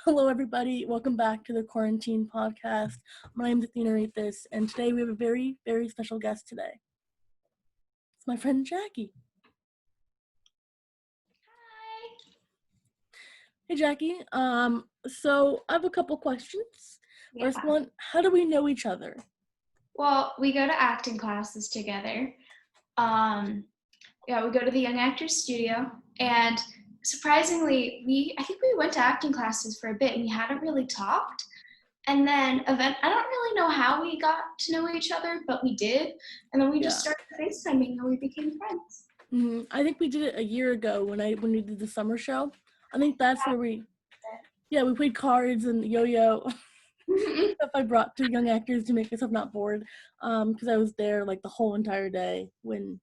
Hello, everybody. Welcome back to the Quaranteen podcast. My name is Athena, and today we have a very, very special guest today. It's my friend Jackie. Hi. Hey, Jackie. So I have a couple questions. Yeah. First one, how do we know each other? Well, we go to acting classes together. We go to the Young Actors Studio, and surprisingly, I think we went to acting classes for a bit, and we hadn't really talked. And then I don't really know how we got to know each other, but we did. And then we just started FaceTiming, and we became friends. Mm-hmm. I think we did it a year ago when we did the summer show. I think that's where we played cards and yo-yo. Stuff I brought to Young Actors to make myself not bored, because I was there like the whole entire day when.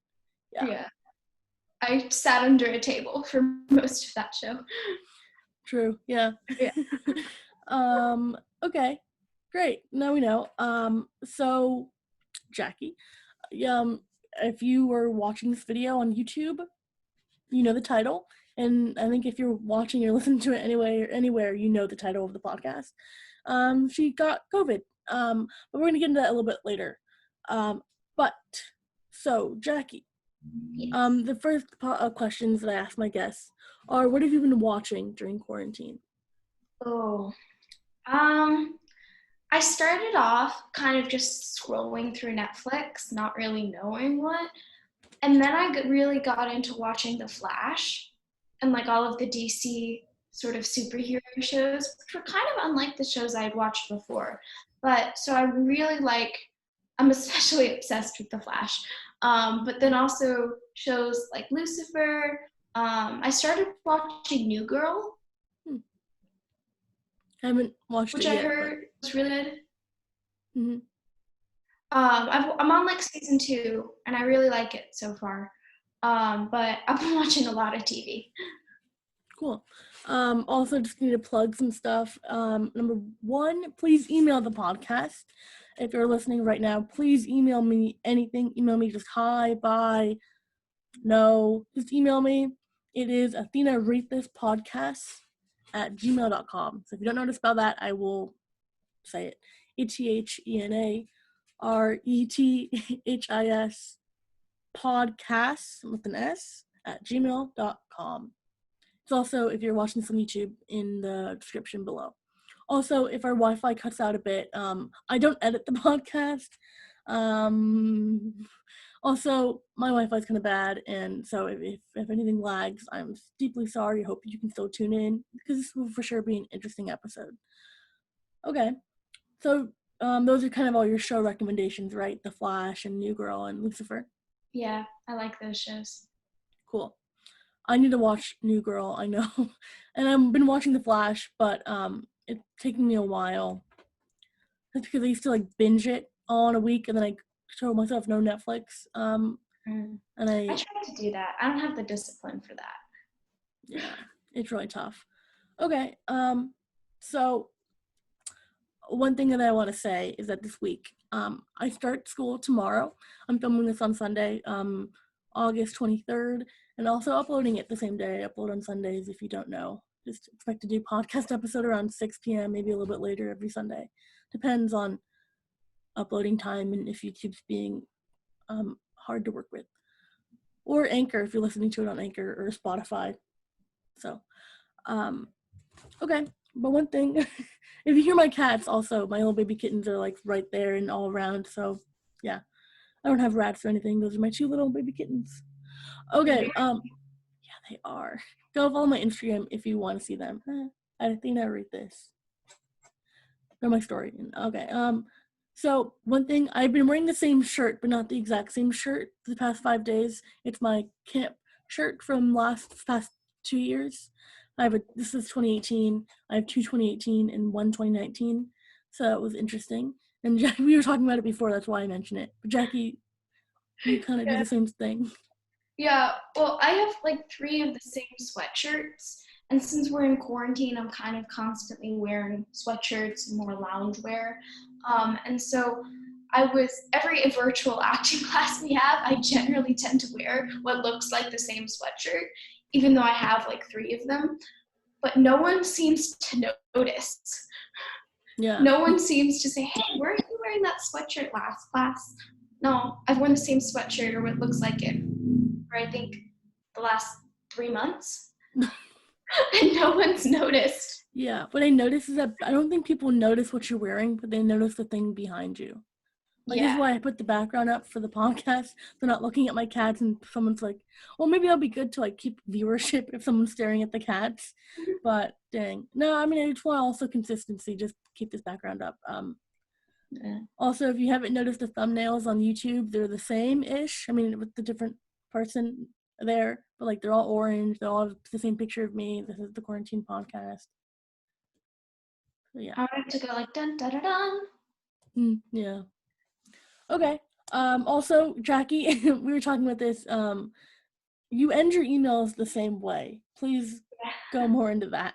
Yeah. I sat under a table for most of that show. True. Yeah. Okay. Great. Now we know. So Jackie, if you were watching this video on YouTube, you know the title. And I think if you're watching or listening to it anywhere, you know the title of the podcast. She got COVID. But we're gonna get into that a little bit later. So Jackie, Yes. the first questions that I ask my guests are, what have you been watching during quarantine? I started off kind of just scrolling through Netflix, not really knowing what. And then I really got into watching The Flash and like all of the DC sort of superhero shows, which were kind of unlike the shows I had watched before. But so I'm especially obsessed with The Flash. But then also shows like Lucifer. I started watching New Girl. I haven't watched which it I yet, heard was really good. Mm-hmm. I'm on like season 2, and I really like it so far. But I've been watching a lot of TV. Cool. Also, just need to plug some stuff. Number 1, please email the podcast. If you're listening right now, please email me anything. Email me just hi, bye, no. Just email me. It is athenarethispodcasts at gmail.com. So if you don't know how to spell that, I will say it. athenarethispodcasts podcasts with an S at gmail.com. It's also, if you're watching this on YouTube, in the description below. Also, if our Wi-Fi cuts out a bit, I don't edit the podcast. Also, my Wi-Fi is kind of bad, and so if anything lags, I'm deeply sorry. I hope you can still tune in, because this will for sure be an interesting episode. Okay, so those are kind of all your show recommendations, right? The Flash and New Girl and Lucifer. Yeah, I like those shows. Cool. I need to watch New Girl, I know. And I've been watching The Flash, but it's taking me a while. That's because I used to like binge it all in a week, and then I told myself no Netflix. And I try to do that. I don't have the discipline for that. Yeah, it's really tough. Okay, so one thing that I want to say is that this week, I start school tomorrow. I'm filming this on Sunday, August 23rd, and also uploading it the same day. I upload on Sundays, if you don't know. Just expect to do podcast episode around 6 p.m., maybe a little bit later every Sunday. Depends on uploading time and if YouTube's being hard to work with. Or Anchor, if you're listening to it on Anchor or Spotify. So, okay. But one thing, if you hear my cats, also, my little baby kittens are like right there and all around. So, yeah. I don't have rats or anything. Those are my 2 little baby kittens. Okay. Yeah, they are. Go follow my Instagram if you want to see them. At Athena, read this. They're my story. Okay. So one thing, I've been wearing the same shirt, but not the exact same shirt for the past 5 days. It's my camp shirt from past 2 years. This is 2018. I have 2 2018 and 1 2019. So that was interesting. And Jackie, we were talking about it before, that's why I mentioned it. But Jackie, you kind of do the same thing. Yeah, well, I have like 3 of the same sweatshirts. And since we're in quarantine, I'm kind of constantly wearing sweatshirts and more loungewear. And so every virtual acting class we have, I generally tend to wear what looks like the same sweatshirt, even though I have like 3 of them. but no one seems to notice. Yeah. No one seems to say, hey, weren't you wearing that sweatshirt last class? No, I've worn the same sweatshirt or what looks like it for I think the last 3 months. And no one's noticed. Yeah. What I notice is that I don't think people notice what you're wearing, but they notice the thing behind you. Like, this is why I put the background up for the podcast. They're not looking at my cats and someone's like, well, maybe that'll be good to, like, keep viewership if someone's staring at the cats. But, dang. No, I mean, I just want also consistency. Just keep this background up. Also, if you haven't noticed the thumbnails on YouTube, they're the same-ish. I mean, with the different person there. But, like, they're all orange. They all have the same picture of me. This is the Quarantine podcast. So, yeah. I want to go like, dun, dun, dun, dun. Yeah. Okay. Also, Jackie, we were talking about this. You end your emails the same way. Please go more into that.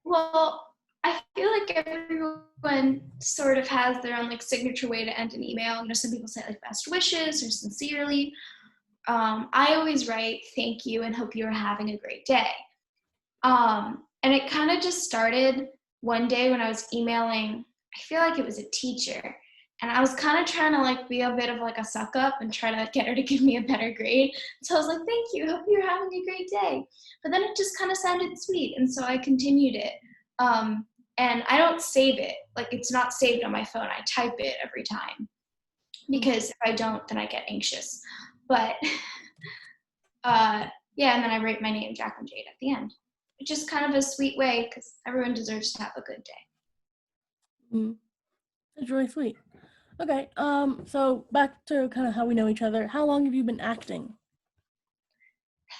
Well, I feel like everyone sort of has their own like signature way to end an email. You know, some people say like best wishes or sincerely. I always write thank you and hope you're having a great day. And it kind of just started one day when I was emailing, I feel like it was a teacher. And I was kind of trying to like be a bit of like a suck up and try to get her to give me a better grade. So I was like, thank you, hope you're having a great day. But then it just kind of sounded sweet. And so I continued it. And I don't save it. Like it's not saved on my phone. I type it every time. Because if I don't, then I get anxious. But yeah, and then I write my name, Jacqueline Jade, at the end. Which is kind of a sweet way because everyone deserves to have a good day. That's really sweet. Okay, so back to kind of how we know each other. How long have you been acting?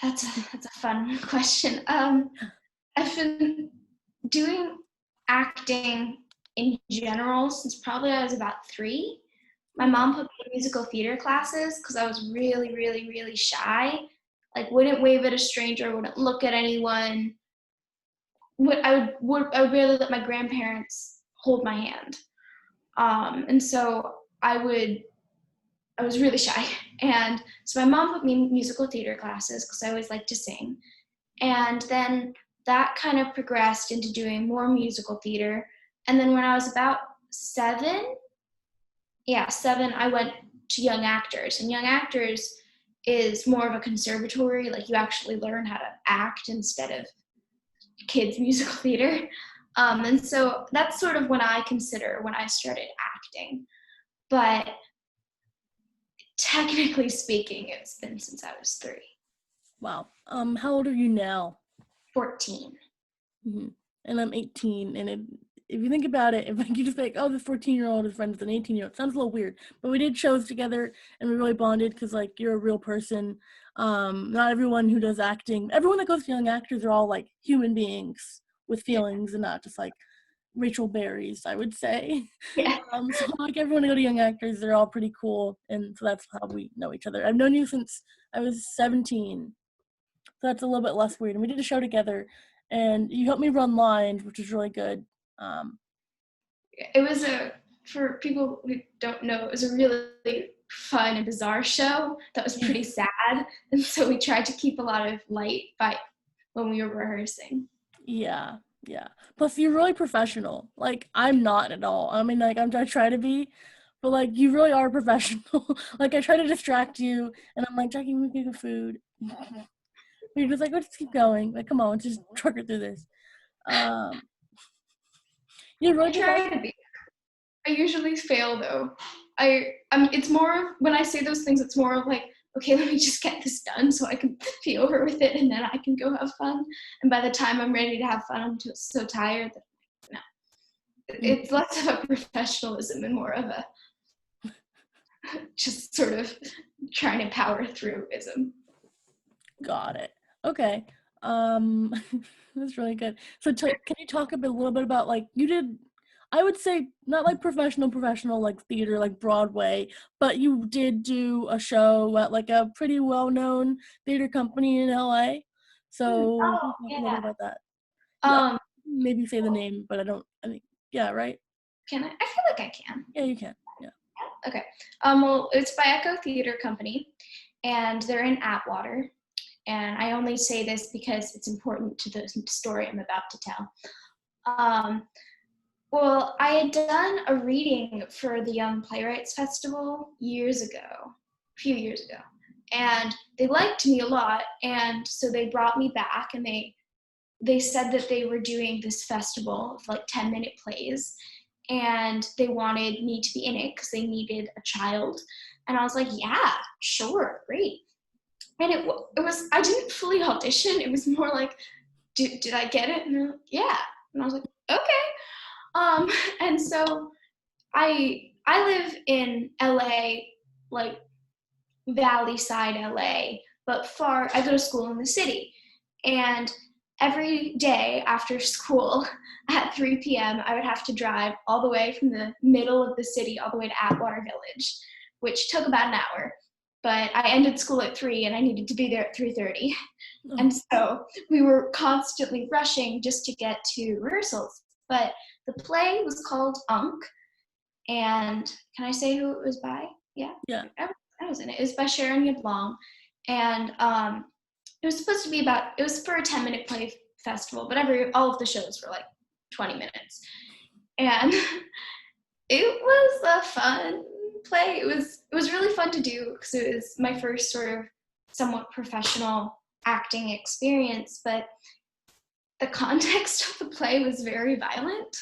That's a fun question. I've been doing acting in general since probably I was about 3. My mom put me in musical theater classes because I was really, really, really shy. Like wouldn't wave at a stranger, wouldn't look at anyone. I would barely let my grandparents hold my hand. And so I was really shy. And so my mom put me in musical theater classes because I always liked to sing. And then that kind of progressed into doing more musical theater. And then when I was about 7, I went to Young Actors. And Young Actors is more of a conservatory, like you actually learn how to act instead of kids musical theater. And so that's sort of when I consider when I started acting. But technically speaking, it's been since I was 3. Wow. How old are you now? 14. Mm-hmm. And I'm 18. And if you think about it, if you just like, oh, this 14-year-old is friends with an 18-year-old, sounds a little weird. But we did shows together and we really bonded because like you're a real person. Not everyone who does acting, everyone that goes to Young Actors are all like human beings with feelings and not just like Rachel Berries, I would say. Yeah. So like everyone who go to Young Actors, they're all pretty cool. And so that's how we know each other. I've known you since I was 17. So that's a little bit less weird. And we did a show together and you helped me run lines, which was really good. It was for people who don't know, it was a really fun and bizarre show that was pretty sad. And so we tried to keep a lot of light when we were rehearsing. Yeah. Plus, you're really professional. Like, I'm not at all. I mean, like, I try to be, but, like, you really are professional. Like, I try to distract you, and I'm like, Jackie, we can get food. You're just like, let's keep going. Like, come on, let's just truck it through this. You're really I try to be. I usually fail, though. It's more, when I say those things, it's more of like, okay, let me just get this done so I can be over with it and then I can go have fun. And by the time I'm ready to have fun, I'm just so tired that, no. It's less of a professionalism and more of a just sort of trying to power through-ism. Got it. Okay. That's really good. So can you talk a little bit about, like, you did, I would say not like professional like theater, like Broadway, but you did do a show at like a pretty well-known theater company in LA. So can you talk a little bit about that? Maybe say the name, but I think, yeah, right? Can I? I feel like I can. Yeah, you can. Yeah. Okay. Well, it's by Echo Theater Company, and they're in Atwater. and I only say this because it's important to the story I'm about to tell. Well, I had done a reading for the Young Playwrights Festival a few years ago, and they liked me a lot, and so they brought me back, and they said that they were doing this festival of like 10-minute plays, and they wanted me to be in it because they needed a child. And I was like, yeah, sure, great. And it was, I didn't fully audition. It was more like, did I get it? And they're like, yeah. And I was like, okay. And so I live in LA, like Valley side LA, but I go to school in the city. And every day after school at 3 p.m., I would have to drive all the way from the middle of the city all the way to Atwater Village, which took about an hour. But I ended school at 3 and I needed to be there at 3:30. Oh. And so we were constantly rushing just to get to rehearsals. But the play was called Unk. And can I say who it was by? Yeah. Yeah. I was in it. It was by Sharon Yadlong. And it was supposed to be it was for a 10-minute play festival, but all of the shows were like 20 minutes. And it was a fun play. It was really fun to do because it was my first sort of somewhat professional acting experience, but the context of the play was very violent.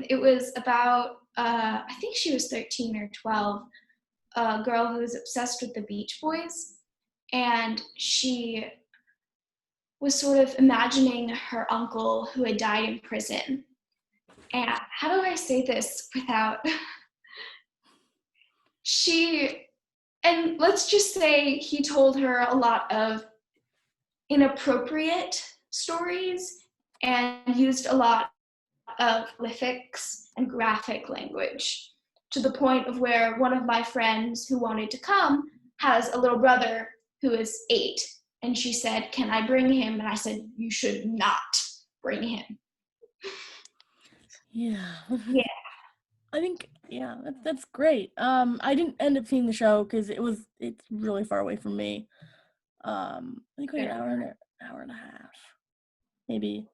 It was about, I think she was 13 or 12, a girl who was obsessed with the Beach Boys, and she was sort of imagining her uncle who had died in prison. And how do I say this without and let's just say he told her a lot of inappropriate stories and used a lot of prolifics and graphic language, to the point of where one of my friends who wanted to come has a little brother who is 8, and she said, "Can I bring him?" And I said, "You should not bring him." Yeah. Yeah. I think, yeah, that's great. I didn't end up seeing the show because it's really far away from me. I think like an hour and a half, maybe.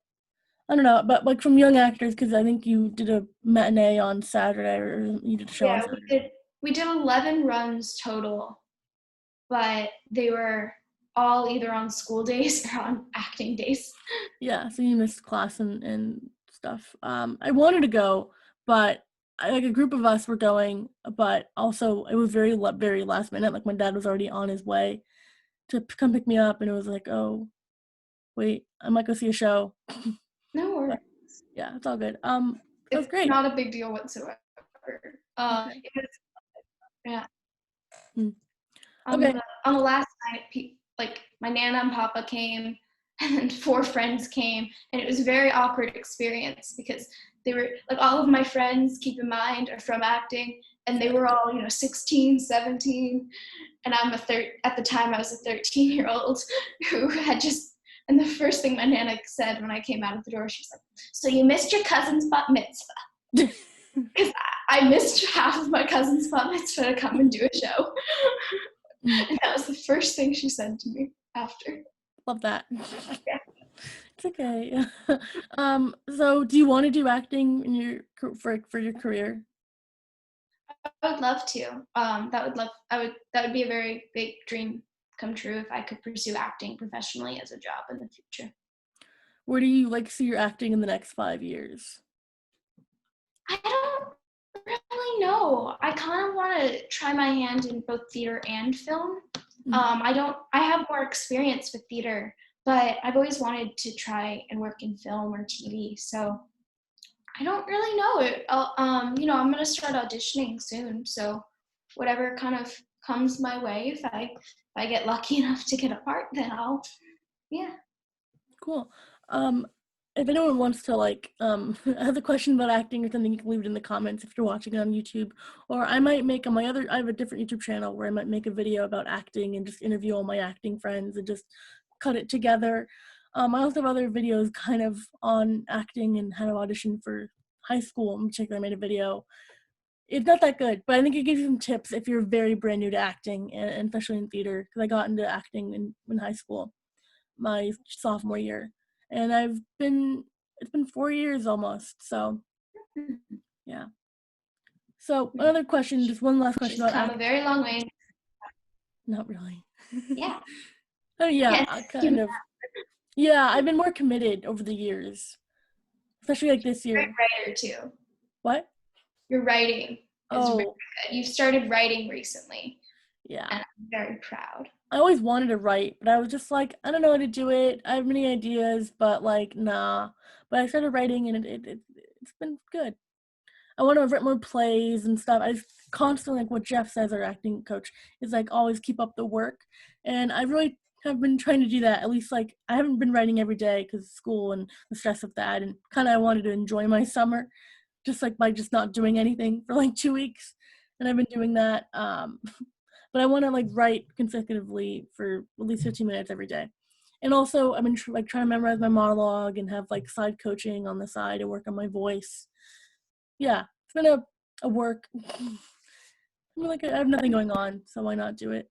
I don't know, but like from young actors, because I think you did a matinee on Saturday, or you did a show on Saturday. We did 11 runs total, but they were all either on school days or on acting days. Yeah, so you missed class and stuff. I wanted to go, but like a group of us were going, but also it was very last minute. Like my dad was already on his way to come pick me up, and it was like, oh, wait, I might go see a show. No worries. Yeah, it's all good. It was great. Not a big deal whatsoever. Okay. It was, yeah. Okay. On the last night, like my Nana and Papa came, and then 4 friends came, and it was a very awkward experience because they were like, all of my friends, keep in mind, are from acting, and they were all 16, 17, and at the time I was a 13-year-old who had just. And the first thing my Nana said when I came out of the door, she was like, "So you missed your cousin's bat mitzvah?" Because I missed half of my cousin's bat mitzvah to come and do a show. And that was the first thing she said to me after. Love that. Yeah. It's okay. So do you want to do acting in for your career? I would love to. That would be a very big dream come true if I could pursue acting professionally as a job in the future. Where do you like see your acting in the next 5 years? I don't really know. I kind of want to try my hand in both theater and film. I have more experience with theater, but I've always wanted to try and work in film or TV. So I don't really know. I'm going to start auditioning soon. So whatever kind of comes my way, if I get lucky enough to get a part, then yeah. Cool. If anyone wants to have a question about acting or something, you can leave it in the comments if you're watching it on YouTube. Or I might make I have a different YouTube channel where I might make a video about acting and just interview all my acting friends and just cut it together. I also have other videos kind of on acting and how to audition for high school. In particular, I made a video It's not that good, but I think it gives you some tips if you're very brand new to acting, and especially in theater, because I got into acting in high school, my sophomore year, and it's been 4 years almost, so yeah. So another question, just one last question She's about come a acting. very long way. Not really. Yeah. Oh yeah, Yes. kind of. Yeah, I've been more committed over the years, especially like this You're a year. great writer too. What? Your writing is very Oh, good. You've started writing recently, yeah. and I'm very proud. I always wanted to write, but I was just like, I don't know how to do it. I have many ideas, but like, nah. But I started writing, and it's been good. I want to write more plays and stuff. I just constantly, like what Jeff says, our acting coach, is like always keep up the work. And I really have been trying to do that. At least like I haven't been writing every day because of school and the stress of that. And kind of I wanted to enjoy my summer just like by just not doing anything for like 2 weeks. And I've been doing that. But I want to like write consecutively for at least 15 minutes every day. And also I've been like trying to memorize my monologue and have like side coaching on the side and work on my voice. Yeah, it's been a work. I mean, like I have nothing going on, so why not do it?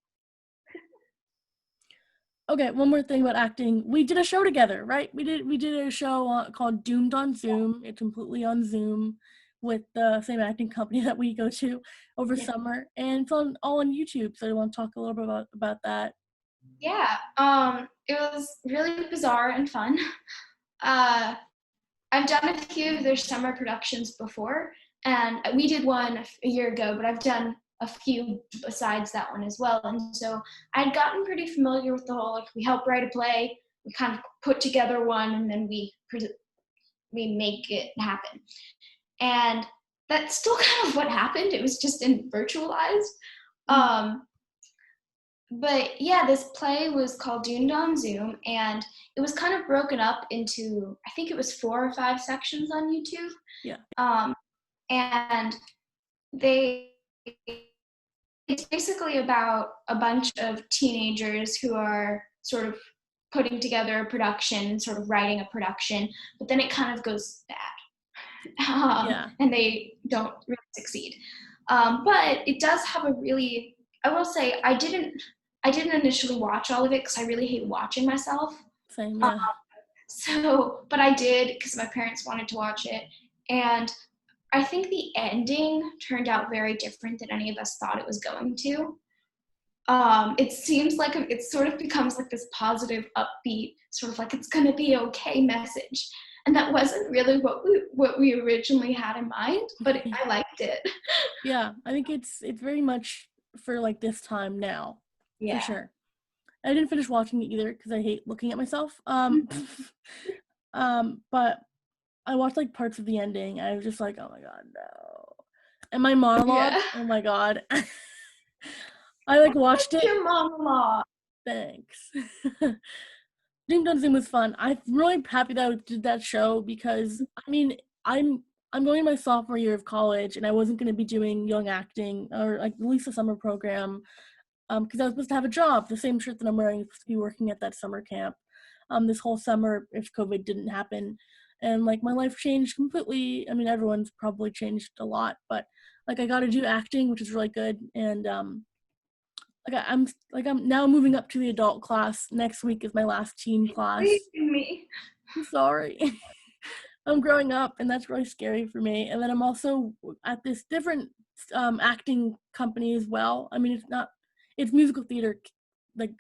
Okay, one more thing about acting. We did a show together, right? We did a show called Doomed on Zoom. It's completely on Zoom with the same acting company that we go to over Yeah. summer, and it's all on YouTube. So I want to talk a little bit about that. Yeah. It was really bizarre and fun. Uh, I've done a few of their summer productions before, and we did one a year ago, but I've done a few besides that one as well. And so I'd gotten pretty familiar with the whole, like, we help write a play, we kind of put together one, and then we make it happen. And that's still kind of what happened. It was just in virtualized. Um, but yeah, this play was called Doomed on Zoom, and it was kind of broken up into, I think it was 4 or 5 sections on YouTube. Yeah. And they it's basically about a bunch of teenagers who are sort of putting together a production, sort of writing a production, but then it kind of goes bad. Yeah. And they don't really succeed. But it does have a really, I will say, I didn't initially watch all of it because I really hate watching myself. Same. Um, Yeah. so, but I did because my parents wanted to watch it. And I think the ending turned out very different than any of us thought it was going to. It seems like it sort of becomes like this positive, upbeat, sort of like it's going to be okay message. And that wasn't really what we originally had in mind, but I liked it. Yeah. I think it's very much for like this time now, for Yeah. sure. I didn't finish watching it either because I hate looking at myself. But I watched like parts of the ending. I was just like, oh my god, no. And my monologue, Yeah. oh my god. I like watched it. Your monologue. Thanks. Ding Dong Zoom was fun. I'm really happy that I did that show because I mean I'm going in my sophomore year of college and I wasn't going to be doing young acting or like at least a summer program because I was supposed to have a job, the same shirt that I'm wearing, supposed to be working at that summer camp this whole summer if COVID didn't happen. And like my life changed completely. I mean, everyone's probably changed a lot, but like I got to do acting, which is really good. And I'm now moving up to the adult class. Next week is my last teen class. Leaving me. I'm sorry. I'm growing up, and that's really scary for me. And then I'm also at this different acting company as well. I mean, it's musical theater, like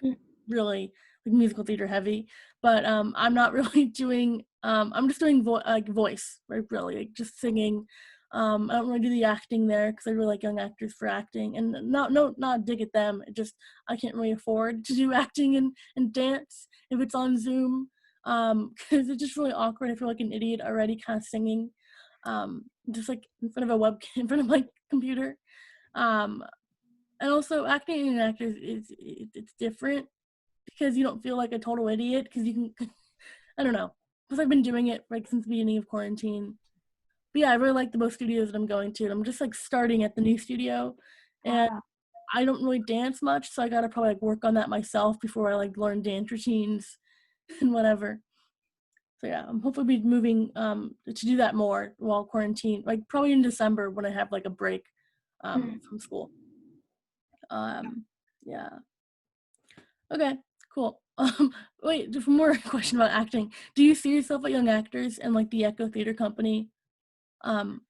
really like musical theater heavy, but I'm not really doing. I'm just doing voice, right? Really, like just singing. I don't really do the acting there because I really like young actors for acting, and not dig at them. It just I can't really afford to do acting and dance if it's on Zoom because it's just really awkward. I feel like an idiot already kind of singing just like in front of a webcam in front of my computer. um and also acting in actors it's different because you don't feel like a total idiot because you can I don't know because I've been doing it like since the beginning of quarantine. But yeah, I really like the both studios that I'm going to, and I'm just like starting at the new studio, and I don't really dance much, so I gotta probably like work on that myself before I like learn dance routines and whatever. So yeah, I'm hopefully be moving to do that more while quarantine, like probably in December when I have like a break from school. Yeah. Okay, cool. Wait, just one more question about acting. Do you see yourself at Young Actors and like the Echo Theater Company? Um,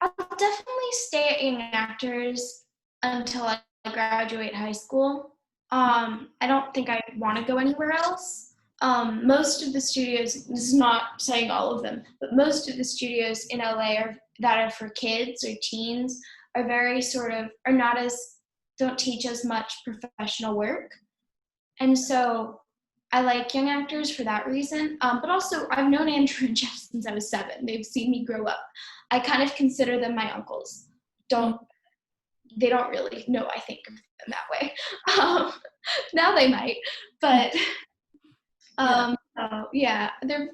I'll definitely stay at Young Actors until I graduate high school. I don't think I want to go anywhere else. Most of the studios, this is not saying all of them, but most of the studios in LA that are for kids or teens are very are not as, don't teach as much professional work. And so I like Young Actors for that reason. But also, I've known Andrew and Jeff since I was 7. They've seen me grow up. I kind of consider them my uncles. They don't really know I think of them that way. Now they might, but yeah,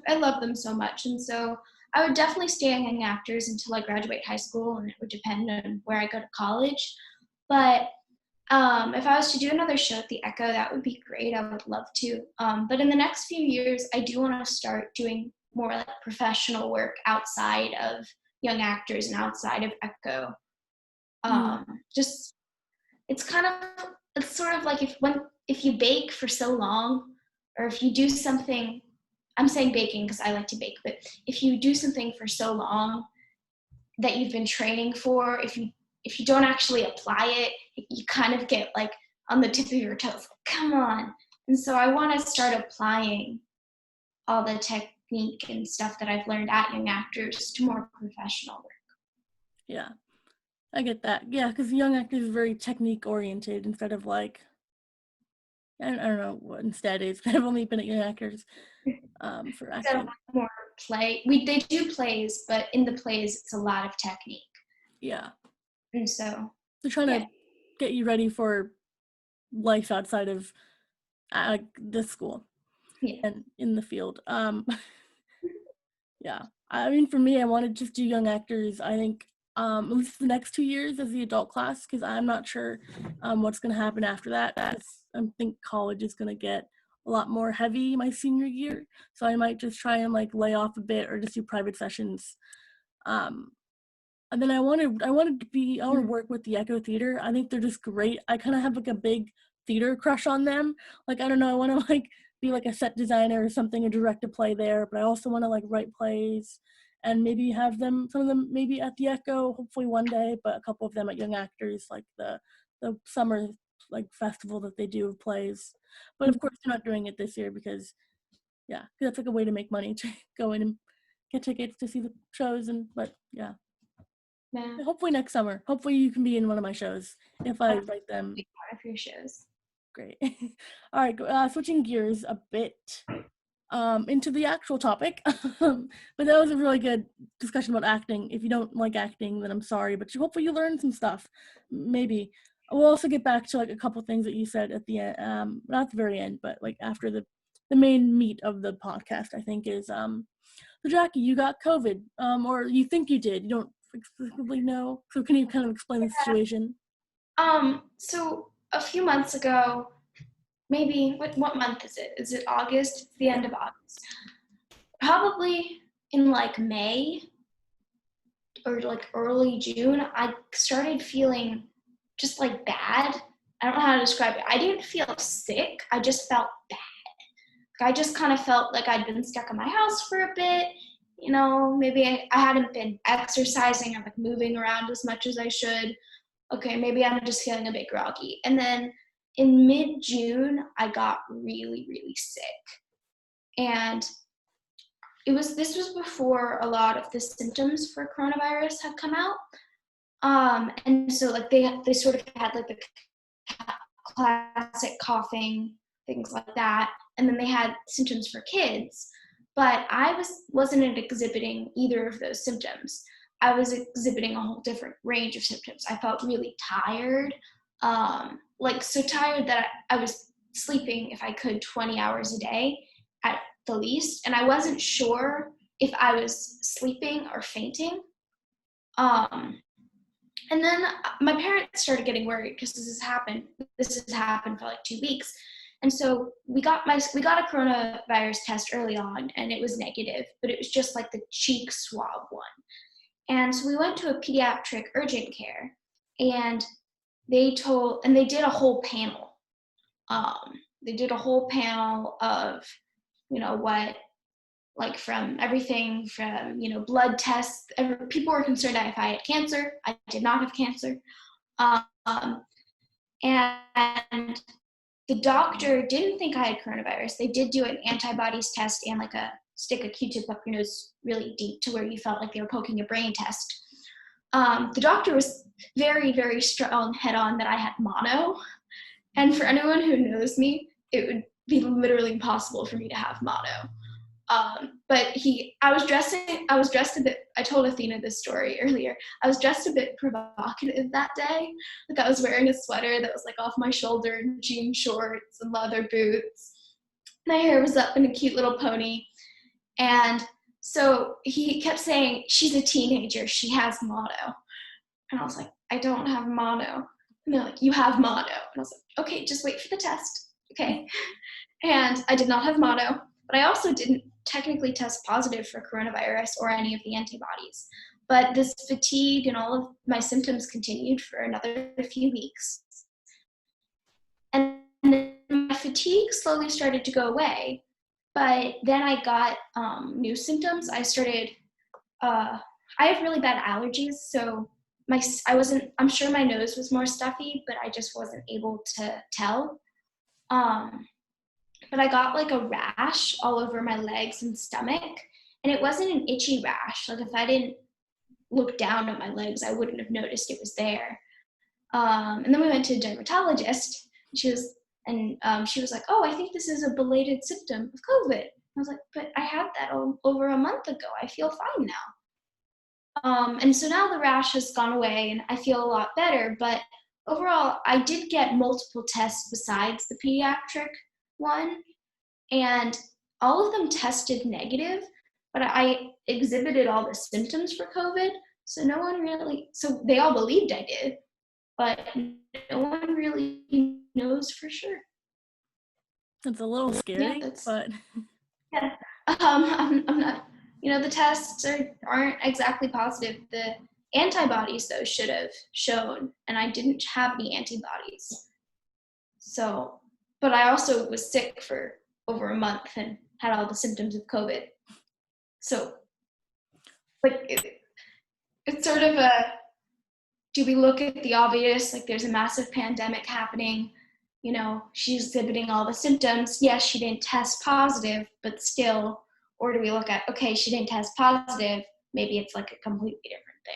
I love them so much. And so I would definitely stay at Young Actors until I graduate high school, and it would depend on where I go to college. But if I was to do another show at the Echo, that would be great. I would love to. But in the next few years, I do want to start doing more like professional work outside of Young Actors and outside of Echo. Just it's sort of like if you bake for so long, or if you do something. I'm saying baking because I like to bake, but if you do something for so long that you've been training for, if you don't actually apply it, you kind of get like on the tip of your toes, like, come on. And so I want to start applying all the technique and stuff that I've learned at Young Actors to more professional work. Yeah, I get that. Yeah, because Young Actors is very technique oriented instead of like, I don't know what instead is. I've only been at Young Actors for acting. More play. They do plays, but in the plays, it's a lot of technique. Yeah. And so they're trying to get you ready for life outside of this school and in the field. Yeah. I mean, for me, I want to just do Young Actors, I think, at least the next 2 years as the adult class, because I'm not sure what's going to happen after that. I think college is going to get a lot more heavy my senior year, so I might just try and like lay off a bit or just do private sessions. And then I want to work with the Echo Theater. I think they're just great. I kind of have like a big theater crush on them. Like, I don't know, I want to like be like a set designer or something and direct a play there, but I also want to like write plays and maybe have some of them maybe at the Echo, hopefully one day, but a couple of them at Young Actors, like the summer like festival that they do of plays. But of course they're not doing it this year because that's like a way to make money to go in and get tickets to see the shows but yeah. Hopefully next summer. Hopefully you can be in one of my shows if I write them. One of your shows. Great. All right, switching gears a bit into the actual topic. But that was a really good discussion about acting. If you don't like acting, then I'm sorry, but hopefully you learned some stuff. Maybe. We'll also get back to like a couple things that you said at the end, not at the very end, but like after the main meat of the podcast, I think is so Jackie, you got COVID, or you think you did. You don't explicitly know. So can you kind of explain the situation? So a few months ago, maybe, what month is it? Is it August? It's the end of August. Probably in like May or like early June, I started feeling just like bad. I don't know how to describe it. I didn't feel sick. I just felt bad. I just kind of felt like I'd been stuck in my house for a bit. You know, maybe I hadn't been exercising or like moving around as much as I should. Okay, maybe I'm just feeling a bit groggy. And then in mid-June, I got really, really sick. And this was before a lot of the symptoms for coronavirus had come out. And so like they sort of had like the classic coughing, things like that. And then they had symptoms for kids. But I wasn't exhibiting either of those symptoms. I was exhibiting a whole different range of symptoms. I felt really tired, like so tired that I was sleeping, if I could, 20 hours a day at the least. And I wasn't sure if I was sleeping or fainting. And then my parents started getting worried because this has happened for like 2 weeks. And so we got a coronavirus test early on, and it was negative, but it was just like the cheek swab one. And so we went to a pediatric urgent care, and they did a whole panel. They did a whole panel of, what, like from everything from, blood tests. People were concerned if I had cancer. I did not have cancer. Um, and the doctor didn't think I had coronavirus. They did do an antibodies test and like stick a Q-tip up your nose really deep to where you felt like they were poking your brain test. The doctor was very, very strong head on that I had mono. And for anyone who knows me, it would be literally impossible for me to have mono. But I was dressed a bit, I told Athena this story earlier. I was dressed a bit provocative that day. Like I was wearing a sweater that was like off my shoulder and jean shorts and leather boots. My hair was up in a cute little pony. And so he kept saying, she's a teenager, she has mono. And I was like, I don't have mono. And they're like, you have mono. And I was like, okay, just wait for the test. Okay. And I did not have mono, but I also didn't technically test positive for coronavirus or any of the antibodies. But this fatigue and all of my symptoms continued for another few weeks. And then my fatigue slowly started to go away. But then I got new symptoms. I have really bad allergies, so I'm sure my nose was more stuffy, but I just wasn't able to tell. But I got like a rash all over my legs and stomach, and it wasn't an itchy rash. Like if I didn't look down at my legs, I wouldn't have noticed it was there. And then we went to a dermatologist. She was like, oh, I think this is a belated symptom of COVID. I was like, but I had that over a month ago. I feel fine now. And so now the rash has gone away and I feel a lot better. But overall, I did get multiple tests besides the pediatric one. And all of them tested negative, but I exhibited all the symptoms for COVID. So so they all believed I did, but no one really knows for sure. It's a little scary, but yeah. I'm not. The tests aren't exactly positive. The antibodies though should have shown, and I didn't have any antibodies. So, but I also was sick for over a month and had all the symptoms of COVID. So, but it's sort of do we look at the obvious, like there's a massive pandemic happening, she's exhibiting all the symptoms. Yes, she didn't test positive, but still, or do we look at, okay, she didn't test positive, maybe it's like a completely different thing.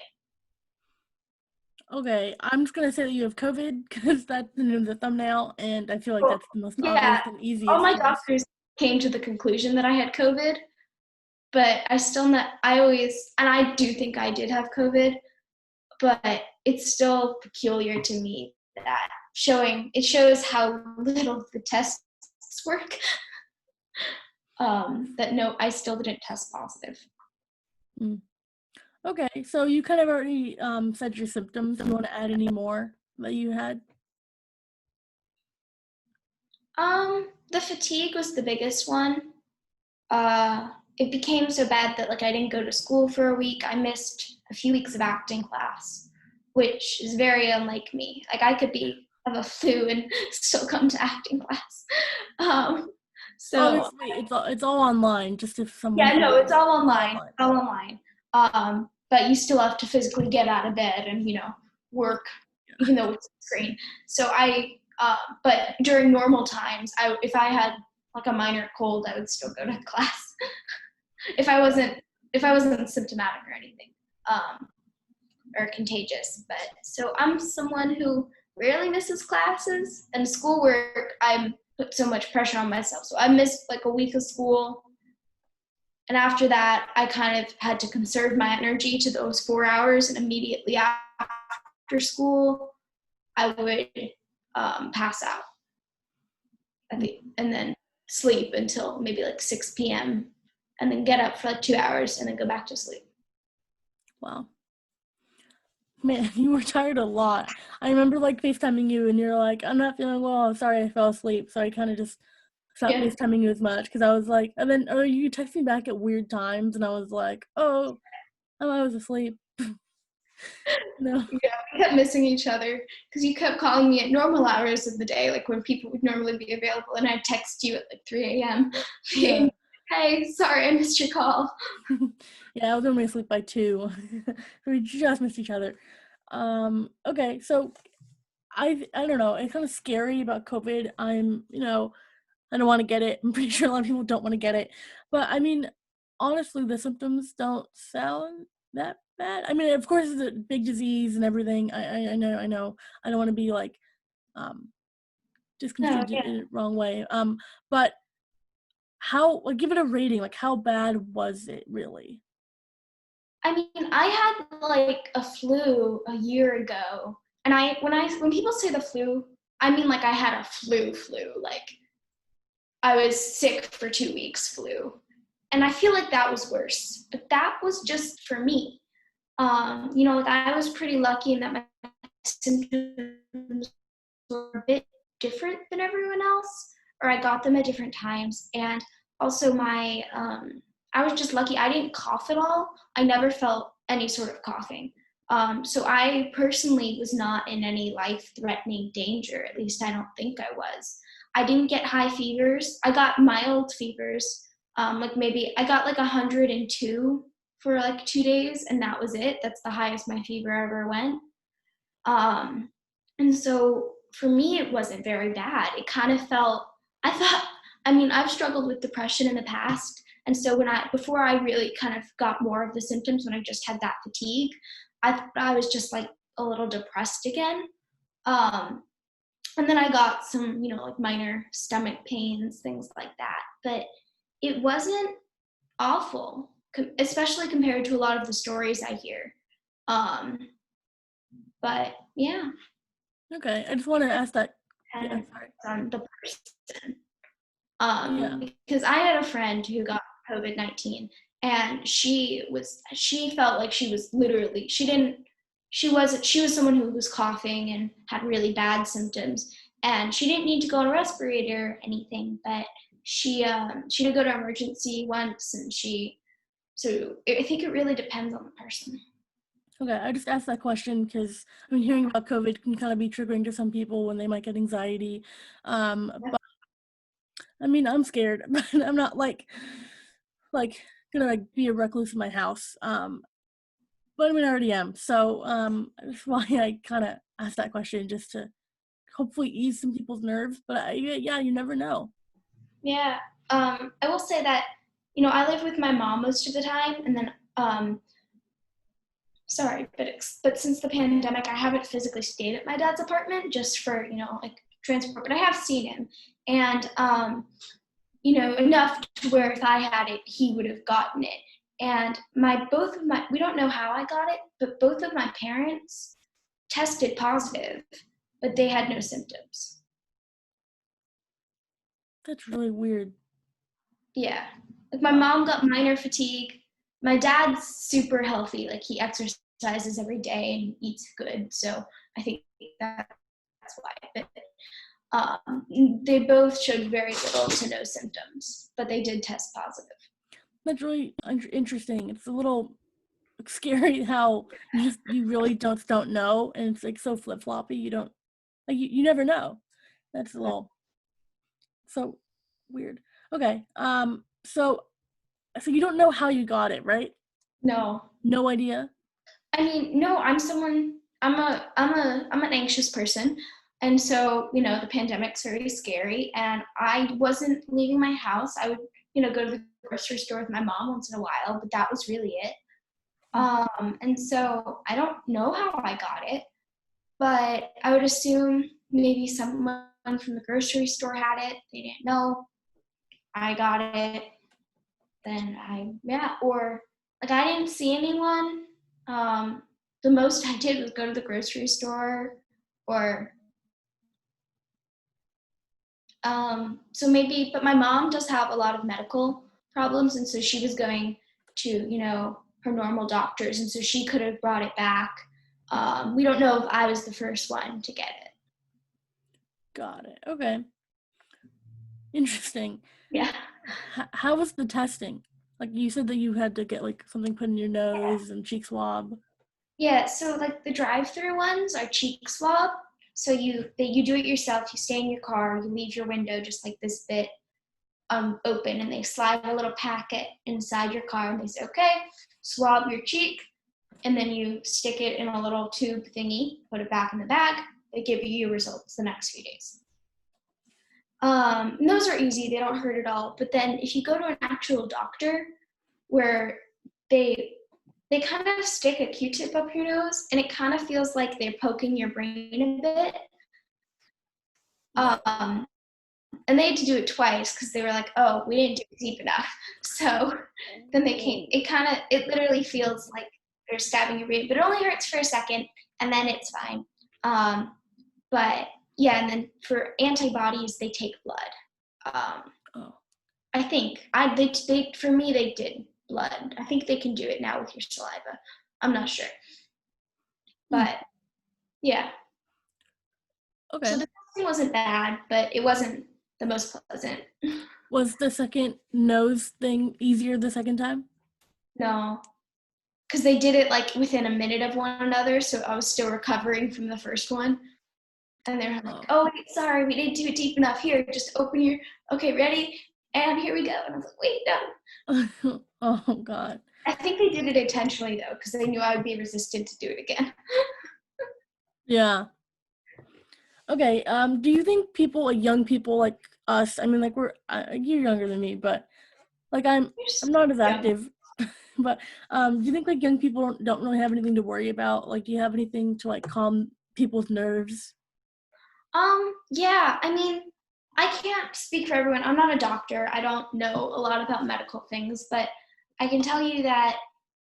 Okay, I'm just gonna say that you have COVID because that's in the thumbnail, and I feel like that's the most obvious and easiest. All my doctors came to the conclusion that I had COVID, but I do think I did have COVID, but it's still peculiar to me that it shows how little the tests work. That no, I still didn't test positive. Okay, so you kind of already said your symptoms. Do you want to add any more that you had? The fatigue was the biggest one. It became so bad that I didn't go to school for a week. I missed a few weeks of acting class, which is very unlike me. I could have a flu and still come to acting class. So obviously it's all online. Just if someone. Yeah, no, it's all online. All online. But you still have to physically get out of bed and work, even though it's a screen. So but during normal times, if I had a minor cold, I would still go to class. if I wasn't symptomatic or anything, or contagious. But so I'm someone who rarely misses classes, and schoolwork, I put so much pressure on myself. So I missed a week of school. And after that, I kind of had to conserve my energy to those 4 hours, and immediately after school, I would pass out and then sleep until maybe 6 p.m. and then get up for 2 hours and then go back to sleep. Wow. Man, you were tired a lot. I remember FaceTiming you and you're like, I'm not feeling well. I'm sorry, I fell asleep. So I kind of just stopped FaceTiming you as much because I was like, and then you text me back at weird times and I was like, oh, I was asleep. No. Yeah, we kept missing each other because you kept calling me at normal hours of the day, like when people would normally be available, and I'd text you at like 3 a.m. Yeah. being, hey, sorry, I missed your call. Yeah, I was normally asleep by 2. We just missed each other. Okay, so I don't know. It's kind of scary about COVID. I don't want to get it. I'm pretty sure a lot of people don't want to get it. But I mean, honestly, the symptoms don't sound that bad. I mean, of course, it's a big disease and everything. I know. I don't want to be like um, No, disconstrued yeah. in the wrong way. But how? Like, give it a rating. Like, how bad was it really? I mean, I had like a flu a year ago, and when people say the flu, I mean like I had a flu, like I was sick for 2 weeks flu. And I feel like that was worse. But that was just for me. Like I was pretty lucky in that my symptoms were a bit different than everyone else, or I got them at different times. And also I was just lucky. I didn't cough at all. I never felt any sort of coughing. So I personally was not in any life-threatening danger. At least I don't think I was. I didn't get high fevers. I got mild fevers. Like maybe I got like 102 for like 2 days, and that was it. That's the highest my fever ever went. Um, and so for me, it wasn't very bad. It kind of felt, I thought, I mean, I've struggled with depression in the past. And so before I really kind of got more of the symptoms, when I just had that fatigue, I thought I was just like a little depressed again. Um, and then I got some, like minor stomach pains, things like that. But it wasn't awful, especially compared to a lot of the stories I hear. Um, but yeah. Okay, I just want to ask that. Yeah, Depends sorry. on the person. Yeah. Because I had a friend who got COVID-19, and she felt like she was literally she was someone who was coughing and had really bad symptoms, and she didn't need to go on a respirator or anything, but she did go to emergency once, and I think it really depends on the person. Okay, I just asked that question because I mean, hearing about COVID can kind of be triggering to some people when they might get anxiety. But I mean, I'm scared, but I'm not like gonna like be a recluse in my house. But I mean, I already am. So that's why I kind of asked that question just to hopefully ease some people's nerves. But yeah, you never know. Yeah. I will say that, I live with my mom most of the time, and then sorry, but since the pandemic, I haven't physically stayed at my dad's apartment just for like transport, but I have seen him, and enough to where if I had it, he would have gotten it. And we don't know how I got it, but both of my parents tested positive, but they had no symptoms. That's really weird. Yeah. Like my Wow. mom got minor fatigue. My dad's super healthy. Like he exercises every day and eats good. So I think that's why. But they both showed very little to no symptoms, but they did test positive. That's really interesting. It's a little scary how you really don't know, and it's like so flip floppy. You don't like you never know. That's a little so weird. Okay. So you don't know how you got it, right? No. No idea. I mean, no, I'm an anxious person. And so, the pandemic's very scary, and I wasn't leaving my house. I would, go to the grocery store with my mom once in a while, but that was really it. And so I don't know how I got it, but I would assume maybe someone from the grocery store had it. They didn't know. I got it. Then or like I didn't see anyone. Um, the most I did was go to the grocery store, or so maybe. But my mom does have a lot of medical problems, and so she was going to her normal doctors, and so she could have brought it back. We don't know if I was the first one to get it. Got it. Okay. Interesting. Yeah. How was the testing? Like you said that you had to get like something put in your nose and cheek swab. Yeah, so like the drive-through ones are cheek swab. So you do it yourself. You stay in your car. You leave your window just like this bit open, and they slide a little packet inside your car, and they say, "Okay, swab your cheek," and then you stick it in a little tube thingy, put it back in the bag. They give you your results the next few days. And those are easy. They don't hurt at all. But then if you go to an actual doctor, where they kind of stick a Q-tip up your nose, and it kind of feels like they're poking your brain a bit. And they had to do it twice because they were like, "Oh, we didn't do it deep enough." So then they came. It literally feels like they're stabbing your brain, but it only hurts for a second, and then it's fine. But yeah, and then for antibodies, they take blood. I think for me they did blood. I think they can do it now with your saliva. I'm not sure, but yeah. Okay. So the testing wasn't bad, but it wasn't the most pleasant. Was the second nose thing easier the second time? No, because they did it like within a minute of one another, so I was still recovering from the first one. And they're like, "Oh, wait, sorry, we didn't do it deep enough. Here, just open your, okay, ready? And here we go." And I was like, "Wait, no." Oh, God. I think they did it intentionally, though, because they knew I would be resistant to do it again. Yeah. Okay. Do you think people, like young people like us, I mean, like you're younger than me, but like I'm not as active, but do you think like young people don't really have anything to worry about? Like, do you have anything to like calm people's nerves? Yeah, I mean, I can't speak for everyone. I'm not a doctor. I don't know a lot about medical things, but I can tell you that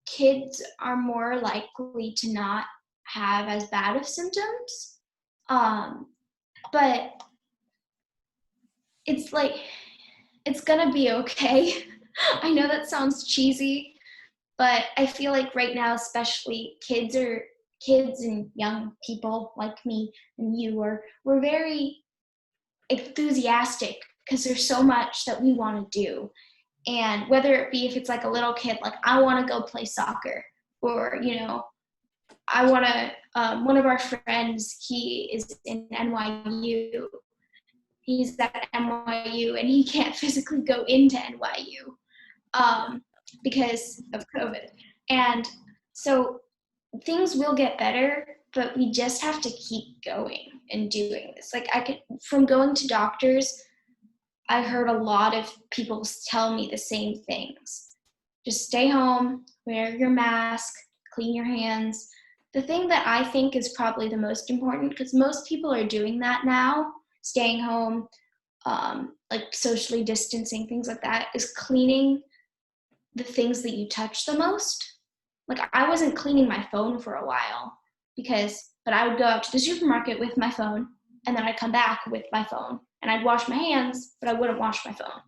kids are more likely to not have as bad of symptoms. But it's like, it's gonna be okay. I know that sounds cheesy, but I feel like right now, especially kids and young people like me and you we're very enthusiastic because there's so much that we want to do. And whether it be if it's like a little kid, like I want to go play soccer, or I want to. One of our friends, he is in NYU. He's at NYU, and he can't physically go into NYU because of COVID. And so things will get better, but we just have to keep going and doing this. Like from going to doctors, I heard a lot of people tell me the same things. Just stay home, wear your mask, clean your hands. The thing that I think is probably the most important, because most people are doing that now, staying home, like socially distancing, things like that, is cleaning the things that you touch the most. Like I wasn't cleaning my phone for a while but I would go out to the supermarket with my phone, and then I'd come back with my phone, and I'd wash my hands, but I wouldn't wash my phone.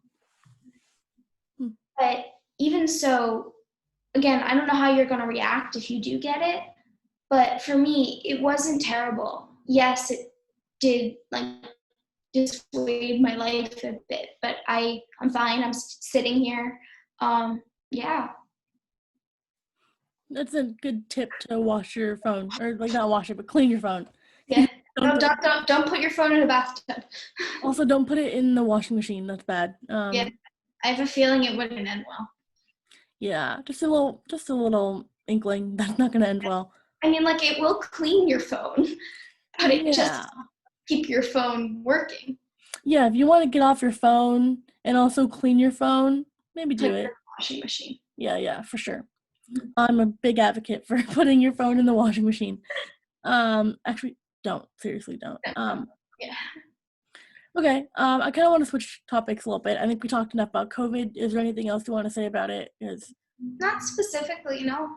But even so, again, I don't know how you're going to react if you do get it, but for me, it wasn't terrible. Yes, it did like dissuade my life a bit, but I'm fine. I'm sitting here. Yeah. That's a good tip to wash your phone, or like not wash it, but clean your phone. Yeah. Don't put your phone in a bathtub. Also, don't put it in the washing machine. That's bad. Yeah. I have a feeling it wouldn't end well. Yeah, just a little inkling that's not gonna end well. I mean, like it will clean your phone, but it just keep your phone working. Yeah, if you want to get off your phone and also clean your phone, maybe do it. Washing machine. Yeah, for sure. I'm a big advocate for putting your phone in the washing machine. Actually, seriously don't. Yeah. Okay, I kind of want to switch topics a little bit. I think we talked enough about COVID. Is there anything else you want to say about it? Not specifically, no.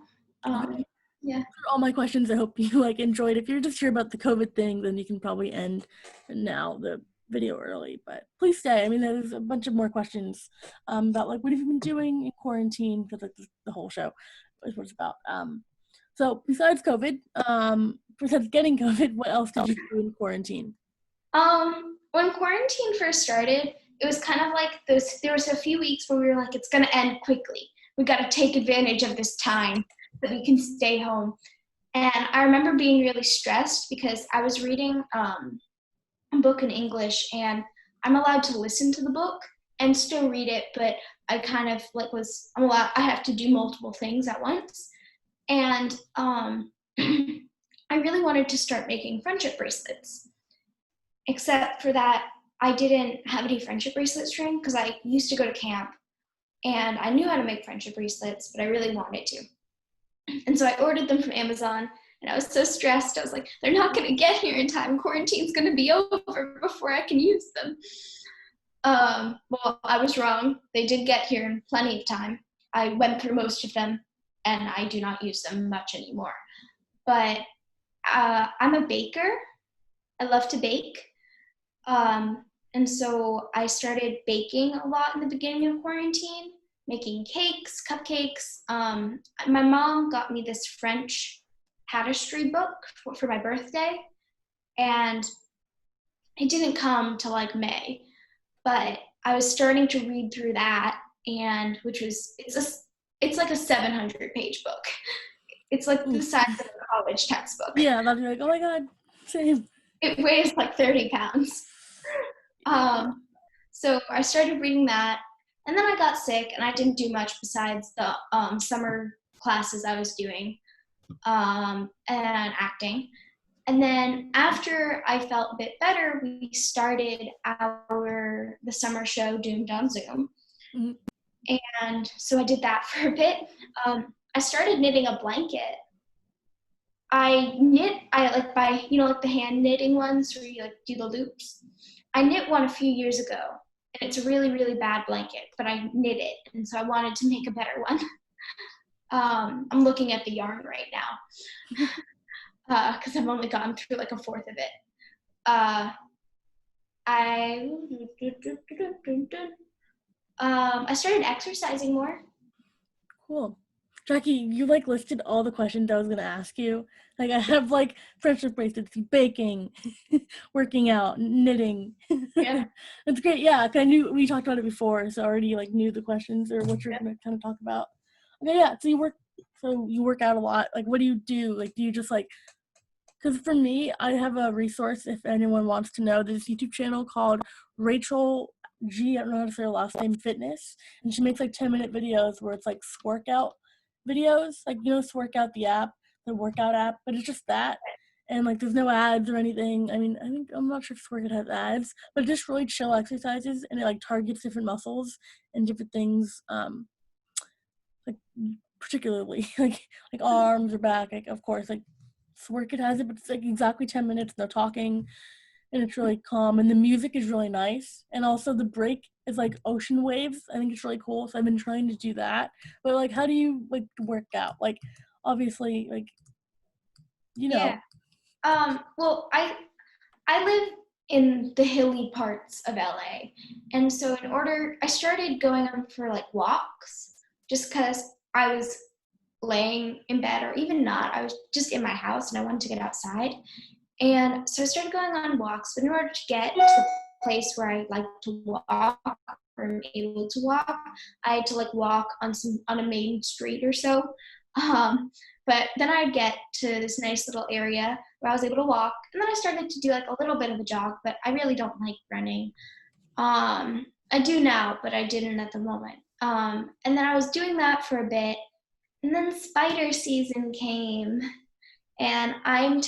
Okay. Yeah. For all my questions, I hope you enjoyed. If you're just here about the COVID thing, then you can probably end now the video early, but please stay. I mean, there's a bunch of more questions about what have you been doing in quarantine, because the whole show is what it's about. So besides COVID, besides getting COVID, what else did you do in quarantine? When quarantine first started, it was kind of like there was a few weeks where we were like, it's going to end quickly. We got to take advantage of this time that we can stay home. And I remember being really stressed because I was reading a book in English, and I'm allowed to listen to the book and still read it, but I kind of like I have to do multiple things at once. And I really wanted to start making friendship bracelets, except for that I didn't have any friendship bracelet string because I used to go to camp and I knew how to make friendship bracelets, but I really wanted to. And so I ordered them from Amazon, and I was so stressed. I was like, they're not going to get here in time. Quarantine's going to be over before I can use them. Well, I was wrong. They did get here in plenty of time. I went through most of them, and I do not use them much anymore. But I'm a baker. I love to bake. And so I started baking a lot in the beginning of quarantine, making cakes, cupcakes. My mom got me this French pastry book for my birthday, and it didn't come till like May, but I was starting to read through that, and it's like a 700-page book. It's like the size of a college textbook. Yeah, that'd be like, oh my God, same. It weighs like 30 pounds. So I started reading that, and then I got sick, and I didn't do much besides the summer classes I was doing and acting. And then after I felt a bit better, we started the summer show Doomed on Zoom. Mm-hmm. And so I did that for a bit. I started knitting a blanket. I like the hand knitting ones where you like do the loops. I knit one a few years ago, and it's a really, really bad blanket, but I knit it, and so I wanted to make a better one. I'm looking at the yarn right now because I've only gotten through like a fourth of it. I started exercising more. Cool. Jackie, you like listed all the questions I was gonna ask you. Like I have like friendship bracelets, baking, working out, knitting. Yeah. It's great. Yeah, cause I knew we talked about it before, so I already like knew the questions or what you're gonna kind of talk about. Okay, yeah. So you work out a lot. Like, what do you do? Like, do you just like? Because for me, I have a resource if anyone wants to know. There's a YouTube channel called Rachel G. I don't know how to say her last name. Fitness, and she makes like 10-minute videos where it's like workout videos, like Workout the workout app, but it's just that, and like there's no ads or anything. I mean, I'm not sure if Workout has ads, but just really chill exercises, and it like targets different muscles and different things, like particularly like arms or back. Like of course, like Workout has it, but it's like exactly 10 minutes, no talking, and it's really calm, and the music is really nice, and also the break is like ocean waves. I think it's really cool, so I've been trying to do that. But like, how do you like work out? Like, obviously, like, Yeah. Well, I live in the hilly parts of LA, and so I started going on for like walks, just because I was laying in bed, or even not, I was just in my house and I wanted to get outside. And so I started going on walks, but in order to get to the place where I like to walk or am able to walk, I had to like walk on a main street or so. But then I'd get to this nice little area where I was able to walk, and then I started to do like a little bit of a jog, but I really don't like running. I do now, but I didn't at the moment. And then I was doing that for a bit, and then spider season came, and I'm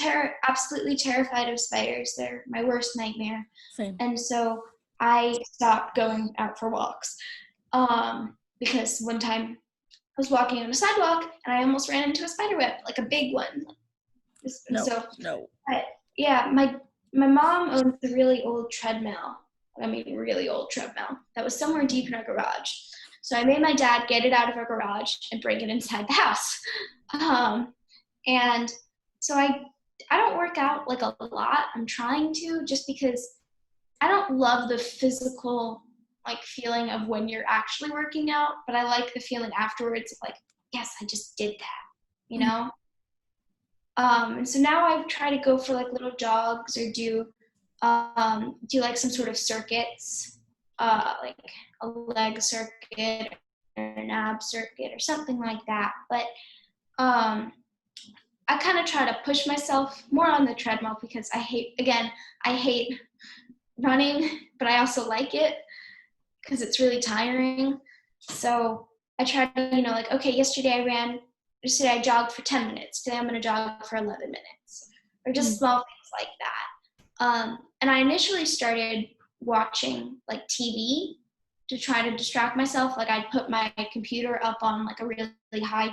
absolutely terrified of spiders. They're my worst nightmare. Same. And so I stopped going out for walks because one time I was walking on a sidewalk and I almost ran into a spider web, like a big one. No. Yeah, my mom owns a really old treadmill. Really old treadmill that was somewhere deep in our garage. So I made my dad get it out of our garage and bring it inside the house. And so I don't work out like a lot. I'm trying to, just because I don't love the physical like feeling of when you're actually working out, but I like the feeling afterwards of like, yes, I just did that, And so now I try to go for like little jogs or do like some sort of circuits, like a leg circuit or an ab circuit or something like that. But I kind of try to push myself more on the treadmill because I hate running, but I also like it because it's really tiring. So I try to, like, okay, yesterday I jogged for 10 minutes. Today I'm going to jog for 11 minutes, or just small things like that. And I initially started watching like TV to try to distract myself. Like I'd put my computer up on like a really high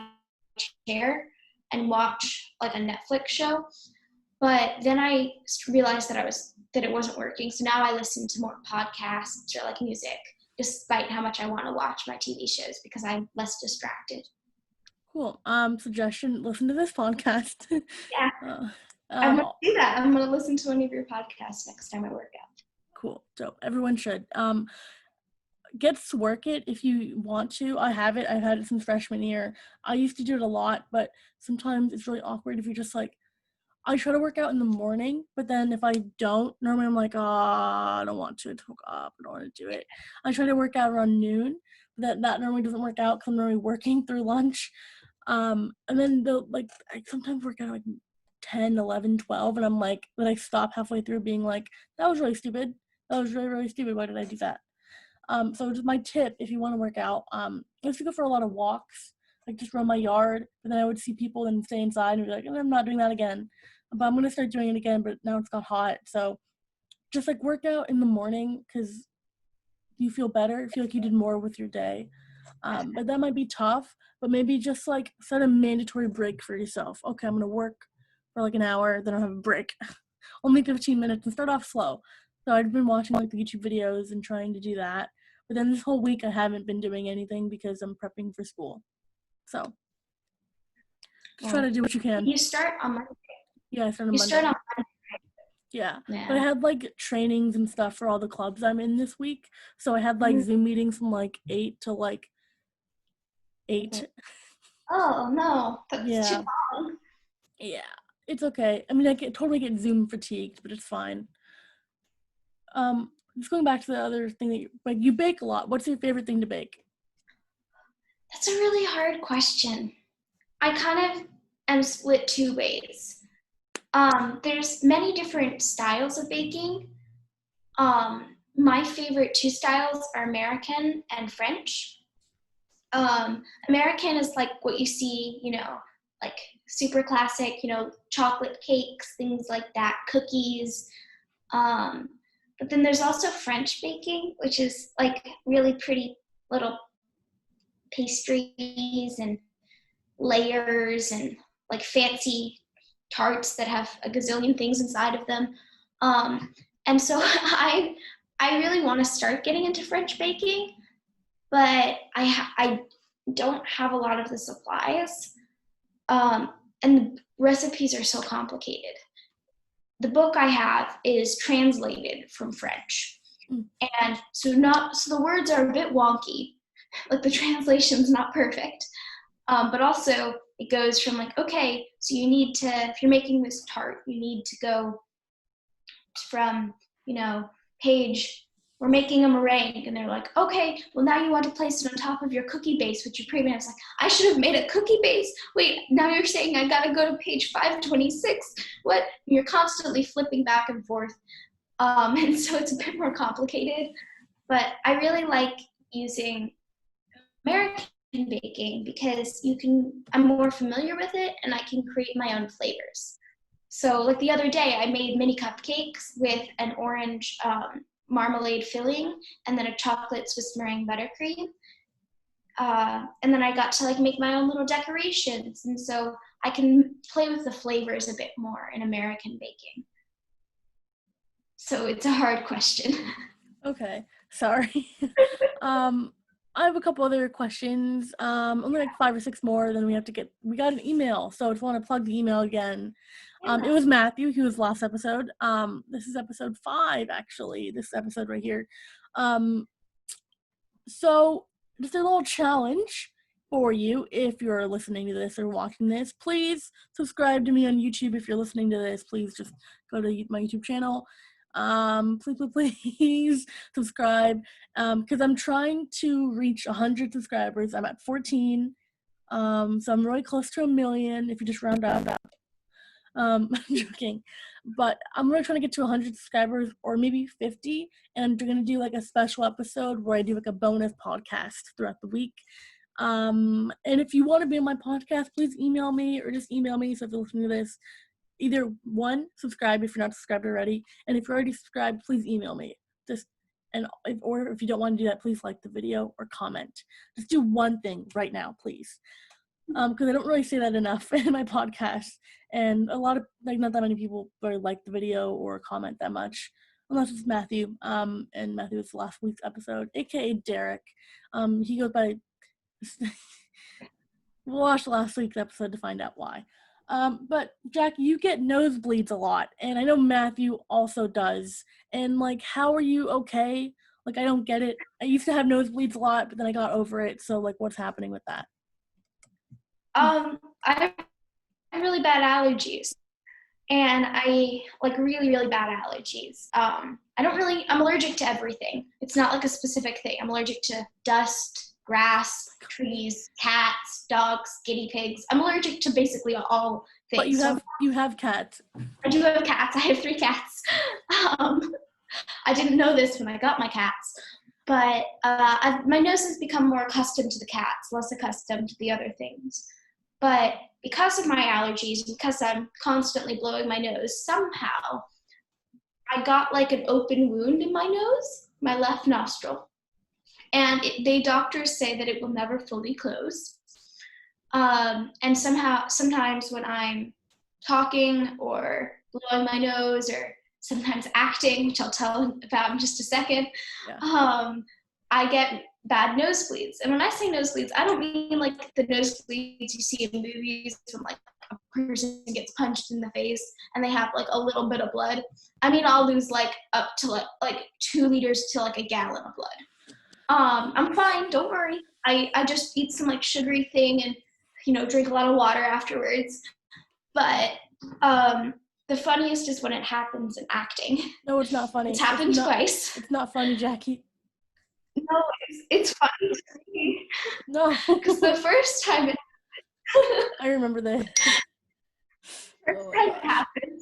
chair and watch like a Netflix show. But then I realized that it wasn't working. So now I listen to more podcasts or like music, despite how much I want to watch my TV shows because I'm less distracted. Cool. Suggestion, listen to this podcast. Yeah. I'm going to do that. I'm going to listen to one of your podcasts next time I work out. Cool. So everyone should. Get Work It if you want to. I have it. I've had it since freshman year. I used to do it a lot, but sometimes it's really awkward if you're just like, I try to work out in the morning, but then if I don't, normally I'm like, I don't want to. It's woke up. I don't want to do it. I try to work out around noon, but that normally doesn't work out because I'm normally working through lunch. And then I sometimes work out like 10, 11, 12, and I'm like, then I stop halfway through being like, that was really stupid. That was really, really stupid. Why did I do that? So just my tip, if you want to work out, I used to go for a lot of walks, like just run my yard, but then I would see people and stay inside and be like, I'm not doing that again. But I'm going to start doing it again, but now it's got hot. So just like work out in the morning because you feel better. You feel like you did more with your day. But that might be tough, but maybe just like set a mandatory break for yourself. Okay, I'm going to work for like an hour, then I'll have a break. Only 15 minutes and start off slow. So I've been watching like the YouTube videos and trying to do that. But then this whole week I haven't been doing anything because I'm prepping for school. So just try to do what you can. You start on Monday. Yeah, I start on Monday. Yeah. But I had like trainings and stuff for all the clubs I'm in this week. So I had like Zoom meetings from like 8 to like 8. Oh no, that's too long. Yeah, it's okay. I mean, I totally get Zoom fatigued, but it's fine. Just going back to the other thing that you bake a lot. What's your favorite thing to bake? That's a really hard question. I kind of am split two ways. There's many different styles of baking. My favorite two styles are American and French. American is like what you see, like super classic, chocolate cakes, things like that, cookies. But then there's also French baking, which is like really pretty little pastries and layers and like fancy tarts that have a gazillion things inside of them. And so I really want to start getting into French baking, but I don't have a lot of the supplies. And the recipes are so complicated. The book I have is translated from French. And so the words are a bit wonky, like the translation's not perfect. But also it goes from like, okay, so you need to, if you're making this tart, you need to go from, page, we're making a meringue, and they're like, okay, well now you want to place it on top of your cookie base, which you pre-made. I was like, I should have made a cookie base. Wait, now you're saying I gotta go to page 526. What? You're constantly flipping back and forth. And so it's a bit more complicated, but I really like using American baking because I'm more familiar with it and I can create my own flavors. So like the other day I made mini cupcakes with an orange marmalade filling and then a chocolate Swiss meringue buttercream. And then I got to like make my own little decorations. And so I can play with the flavors a bit more in American baking. So it's a hard question. Okay, sorry. I have a couple other questions. Only like 5 or 6 more. Then we got an email. So I just want to plug the email again. It was Matthew. He was last episode. This is episode 5, actually. This episode right here. So just a little challenge for you if you're listening to this or watching this. Please subscribe to me on YouTube. If you're listening to this, please just go to my YouTube channel. Please subscribe, because I'm trying to reach 100 subscribers. I'm at 14, so I'm really close to 1 million if you just round up. I'm joking. But I'm really trying to get to 100 subscribers or maybe 50. And I'm going to do like a special episode where I do like a bonus podcast throughout the week. And if you want to be on my podcast, please email me or just email me. So if you're listening to this, either one, subscribe if you're not subscribed already. And if you're already subscribed, please email me. Or if you don't want to do that, please like the video or comment. Just do one thing right now, please. Because I don't really say that enough in my podcast, and a lot of not that many people really like the video or comment that much, unless it's Matthew. And Matthew was last week's episode, aka Derek. He goes by. We'll watch last week's episode to find out why. But Jack, you get nosebleeds a lot, and I know Matthew also does. And how are you okay? I don't get it. I used to have nosebleeds a lot, but then I got over it. So what's happening with that? I have really bad allergies, and I really, really bad allergies. I'm allergic to everything. It's not a specific thing. I'm allergic to dust, grass, trees, cats, dogs, guinea pigs. I'm allergic to basically all things. But you have cats. I do have cats. I have 3 cats. I didn't know this when I got my cats, but my nose has become more accustomed to the cats, less accustomed to the other things. But because of my allergies, because I'm constantly blowing my nose, somehow I got an open wound in my nose, my left nostril. And doctors say that it will never fully close. And sometimes when I'm talking or blowing my nose or sometimes acting, which I'll tell about in just a second, I get bad nosebleeds. And when I say nosebleeds, I don't mean the nosebleeds you see in movies when a person gets punched in the face and they have a little bit of blood. I mean, I'll lose up to 2 liters to a gallon of blood. I'm fine, don't worry. I just eat some sugary thing and drink a lot of water afterwards. But the funniest is when it happens in acting. No, it's not funny. It's happened twice. It's not funny, Jackie. No, it's funny to me. No. Because the first time I remember that. First time it happened,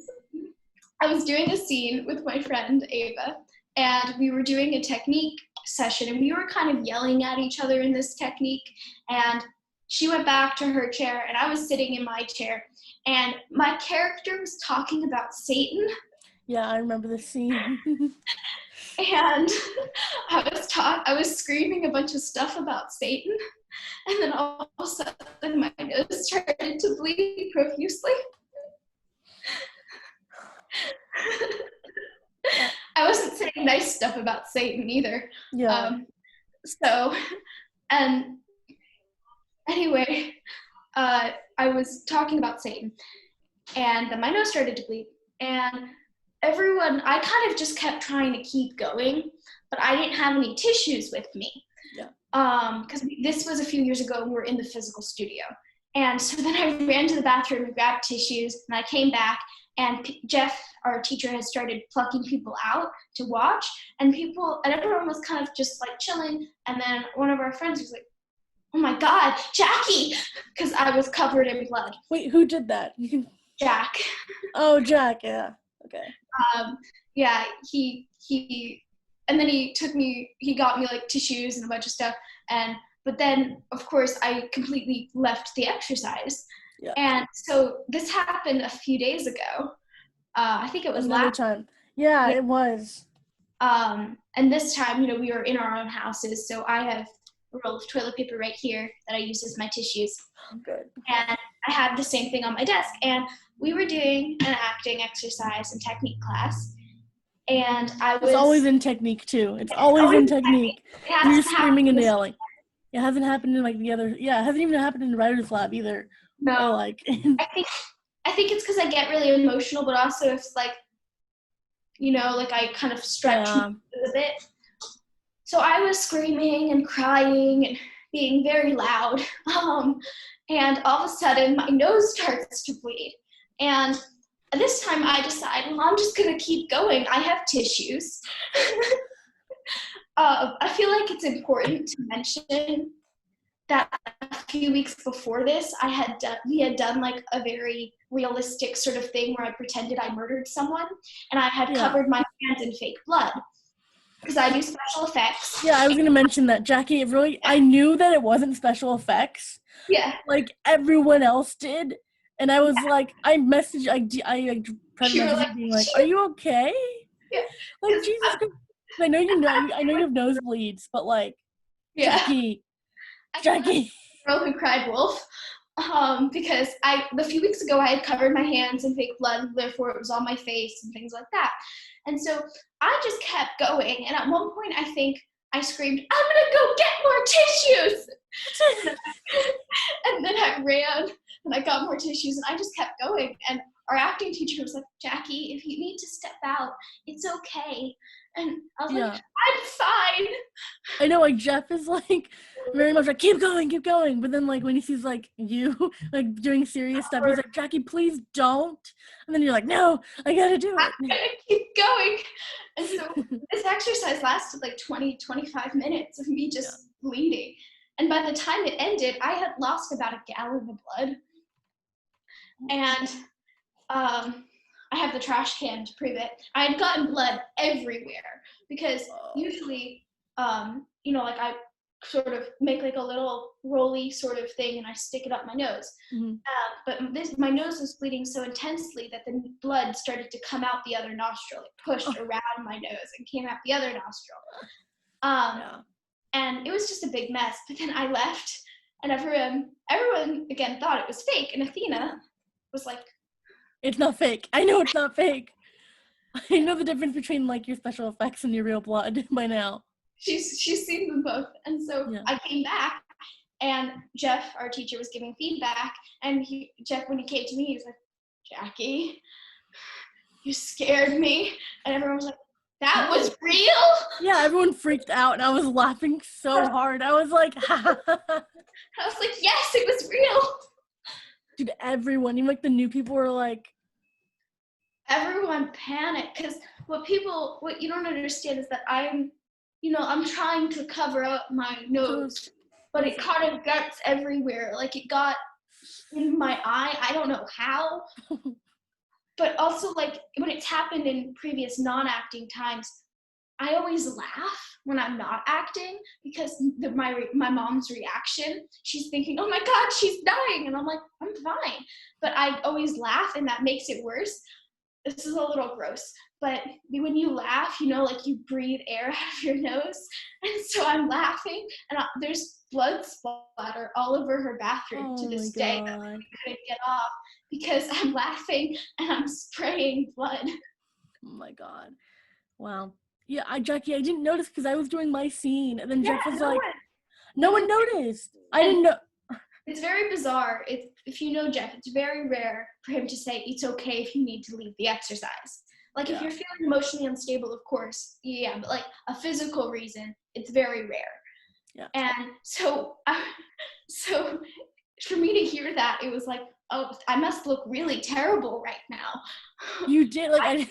I was doing a scene with my friend Ava, and we were doing a technique session, and we were kind of yelling at each other in this technique, and she went back to her chair, and I was sitting in my chair, and my character was talking about Satan. Yeah, I remember the scene. And I was screaming a bunch of stuff about Satan, and then all of a sudden my nose started to bleed profusely. I wasn't saying nice stuff about Satan either. Yeah. And anyway, I was talking about Satan, and then my nose started to bleed, and I kind of just kept trying to keep going, but I didn't have any tissues with me. Yeah. Because this was a few years ago and we were in the physical studio. And so then I ran to the bathroom and grabbed tissues, and I came back, and Jeff, our teacher, had started plucking people out to watch, and everyone was kind of just chilling, and then one of our friends was like, "Oh my God, Jackie!" Because I was covered in blood. Wait, who did that? Jack. Oh, Jack, yeah. Okay. Yeah, and then he got me tissues and a bunch of stuff, but then of course I completely left the exercise. Yeah. And so this happened a few days ago. I think it was last time. Yeah, it was. And this time, we were in our own houses, so I have a roll of toilet paper right here that I use as my tissues. Good. And I had the same thing on my desk, and we were doing an acting exercise and technique class, and It's always in technique too. It's always in technique. You're screaming and yelling. It hasn't happened in it hasn't even happened in the writer's lab either. No. I think it's because I get really emotional, but also it's I kind of stretch a bit. So I was screaming and crying and being very loud. And all of a sudden my nose starts to bleed. And this time I decide, well, I'm just going to keep going. I have tissues. I feel like it's important to mention that a few weeks before this, we had done like a very realistic sort of thing where I pretended I murdered someone, and I had covered my hands in fake blood because I do special effects. Yeah, I was gonna mention that, Jackie. I knew that it wasn't special effects. Yeah, like everyone else did, and I was like, I like private messaged you being like, "Are you okay?" Yeah, like Jesus Christ. I know you have nosebleeds, but like, yeah. Jackie. Girl who cried wolf. Because a few weeks ago I had covered my hands in fake blood, therefore it was on my face and things like that. And so I just kept going, and at one point I think I screamed, "I'm gonna go get more tissues!" And then I ran and I got more tissues, and I just kept going. And our acting teacher was like, "Jackie, if you need to step out, it's okay." And I was like, "I'm fine." I know, like Jeff is like very much like, keep going, but then like when he sees like you like doing serious stuff, he's like, "Jackie, please don't." And then you're like, "No, I gotta do it. I'm gonna keep going." And so this exercise lasted like 20-25 minutes of me just bleeding. And by the time it ended, I had lost about a gallon of blood. And I have the trash can to prove it. I had gotten blood everywhere because usually, like I sort of make like a little rolly sort of thing and I stick it up my nose. Mm-hmm. But my nose was bleeding so intensely that the blood started to come out the other nostril. It pushed around my nose and came out the other nostril. And it was just a big mess. But then I left, and everyone again thought it was fake. And Athena was like, "It's not fake. I know it's not fake. I know the difference between like your special effects and your real blood by now." She's seen them both. And so I came back, and Jeff, our teacher, was giving feedback. And Jeff, when he came to me, he was like, "Jackie, you scared me." And everyone was like, "That was real?" Yeah, everyone freaked out, and I was laughing so hard. I was like, I was like, "Yes, it was real." Dude, everyone, even like the new people were like, everyone panicked because what you don't understand is that I'm trying to cover up my nose, but it kind of gets everywhere. Like it got in my eye. I don't know how. But also, like, when it's happened in previous non-acting times, I always laugh when I'm not acting because my mom's reaction, she's thinking, "Oh my God, she's dying." And I'm like, "I'm fine." But I always laugh, and that makes it worse. This is a little gross, but when you laugh, like you breathe air out of your nose. And so I'm laughing, and there's blood splatter all over her bathroom to this day that I couldn't get off because I'm laughing and I'm spraying blood. Oh my God. Wow. Yeah, Jackie, I didn't notice because I was doing my scene, and then Jeff was like, no one noticed. I didn't know. It's very bizarre. If you know Jeff, it's very rare for him to say it's okay if you need to leave the exercise. Like if you're feeling emotionally unstable, of course, but like a physical reason, it's very rare. Yeah. And so for me to hear that, it was like, oh, I must look really terrible right now. You did, like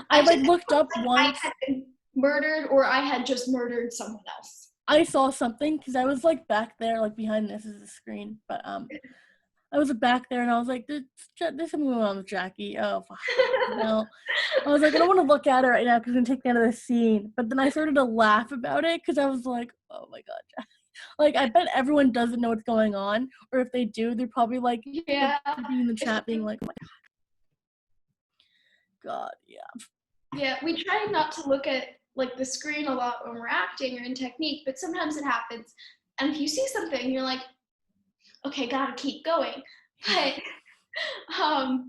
I like looked up once. I had been murdered, or I had just murdered someone else. I saw something because I was like back there, like behind this is the screen, but I was back there and I was like, there's something going on with Jackie. Oh, fuck. No. I was like, I don't want to look at her right now because I'm going to take me out of the scene. But then I started to laugh about it because I was like, oh my God, Jackie. Like, I bet everyone doesn't know what's going on. Or if they do, they're probably like, being in the chat being like, oh my God, yeah. Yeah, we try not to look at like the screen a lot when we're acting or in technique, but sometimes it happens. And if you see something, you're like, okay, gotta keep going. But, I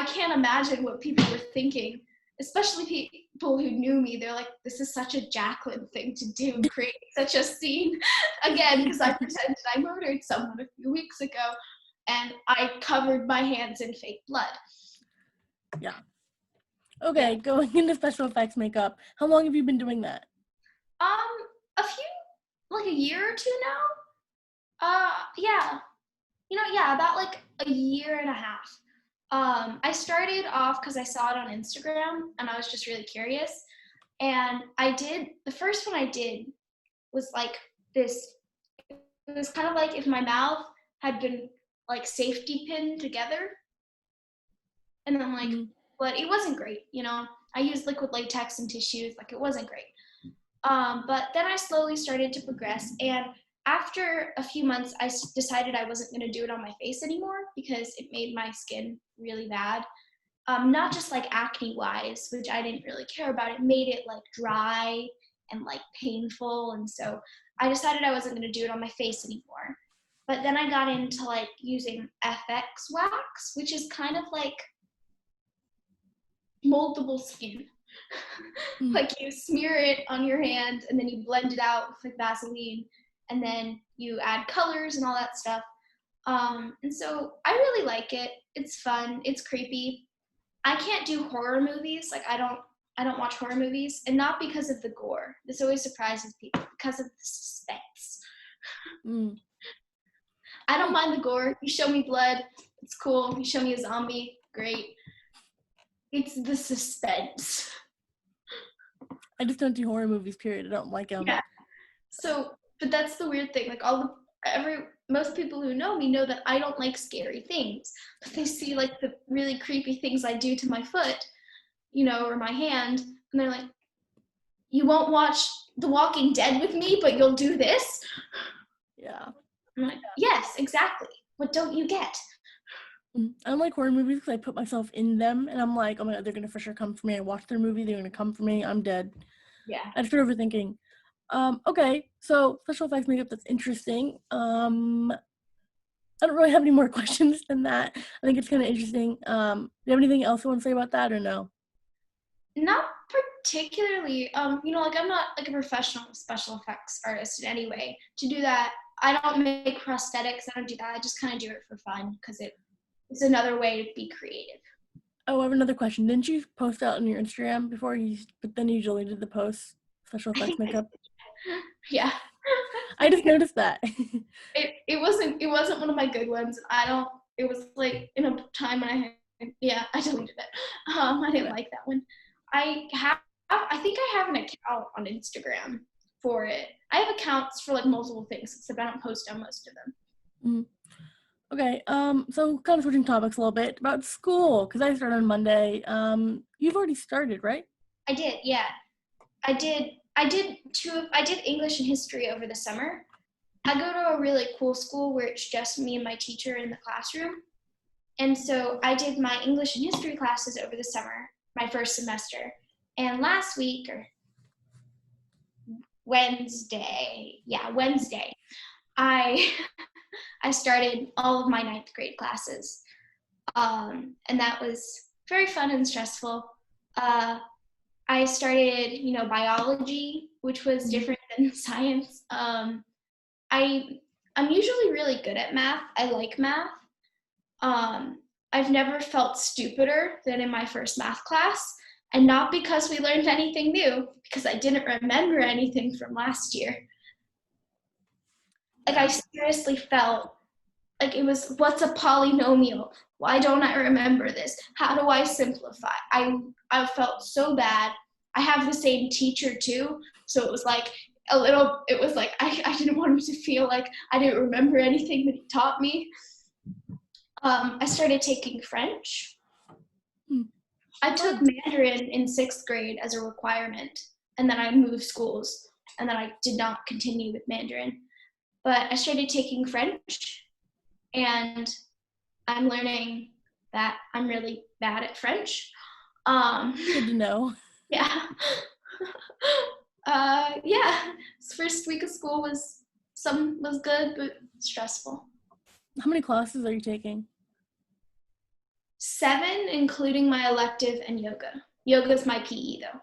can't imagine what people were thinking, especially people who knew me. They're like, this is such a Jacqueline thing to do, create such a scene. Again, because I pretended I murdered someone a few weeks ago, and I covered my hands in fake blood. Yeah. Okay, going into special effects makeup. How long have you been doing that? Like a year or two now. About like a year and a half. I started off because I saw it on Instagram and I was just really curious. And the first one I did was like this it was kind of like if my mouth had been like safety pinned together, and then like, but it wasn't great, you know. I used liquid latex and tissues, like it wasn't great. But then I slowly started to progress, and after a few months, I decided I wasn't going to do it on my face anymore because it made my skin really bad. Not just like acne wise, which I didn't really care about. It made it like dry and like painful, and so I decided I wasn't going to do it on my face anymore. But then I got into like using FX wax, which is kind of like moldable skin. Like you smear it on your hand and then you blend it out with like Vaseline, and then you add colors and all that stuff. And so I really like it. It's fun. It's creepy. I can't do horror movies. Like I don't watch horror movies, and not because of the gore. This always surprises people, because of the suspense. I don't mind the gore. You show me blood, it's cool. You show me a zombie, great. It's the suspense. I just don't do horror movies, period. I don't like them. Yeah. So, but that's the weird thing. Like most people who know me know that I don't like scary things, but they see like the really creepy things I do to my foot, you know, or my hand, and they're like, "You won't watch The Walking Dead with me, but you'll do this?" Yeah. I'm like, "Yes, exactly. What don't you get?" I don't like horror movies because I put myself in them, and I'm like, oh my god, they're gonna for sure come for me. I watch their movie, they're gonna come for me. I'm dead. Yeah. I start overthinking. Okay, so special effects makeup, that's interesting. I don't really have any more questions than that. I think it's kind of interesting. Do you have anything else you want to say about that, or no? Not particularly. You know, like I'm not like a professional special effects artist in any way. To do that, I don't make prosthetics. I don't do that. I just kind of do it for fun because it's another way to be creative. Oh, I have another question. Didn't you post out on your Instagram before but then you deleted the post? Special effects makeup. Yeah. I just noticed that. It wasn't one of my good ones. It was like in a time when I deleted it. I didn't like that one. I think I have an account on Instagram for it. I have accounts for like multiple things, except I don't post on most of them. Okay, so kind of switching topics a little bit about school, because I started on Monday. You've already started, right? I did, yeah. I did English and history over the summer. I go to a really cool school where it's just me and my teacher in the classroom. And so I did my English and history classes over the summer, my first semester. And last week, or Wednesday, I I started all of my ninth grade classes. And that was very fun and stressful. I started, you know, biology, which was different than science. I'm usually really good at math. I like math. I've never felt stupider than in my first math class, and not because we learned anything new, because I didn't remember anything from last year. Like I seriously felt like it was, what's a polynomial? Why don't I remember this? How do I simplify? I felt so bad. I have the same teacher too, so it was like I didn't want him to feel like I didn't remember anything that he taught me. I started taking French. I took Mandarin in 6th grade as a requirement, and then I moved schools, and then I did not continue with Mandarin. But I started taking French, and I'm learning that I'm really bad at French. Good to know. Yeah. Yeah. This first week of school was good, but stressful. How many classes are you taking? 7, including my elective and yoga. Yoga's my PE though.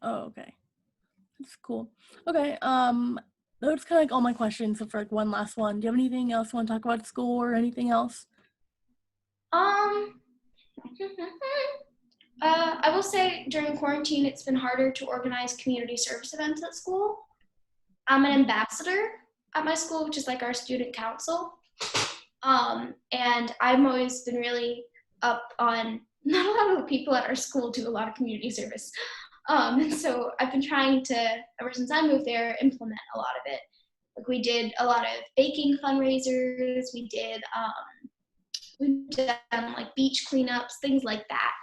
Oh, okay. That's cool. Okay, that's kind of like all my questions, so for like one last one. Do you have anything else you want to talk about at school or anything else? I will say during quarantine, it's been harder to organize community service events at school. I'm an ambassador at my school, which is like our student council. And I've always been really up on, not a lot of the people at our school do a lot of community service. And so I've been trying to, ever since I moved there, implement a lot of it. Like we did a lot of baking fundraisers. We've done like beach cleanups, things like that.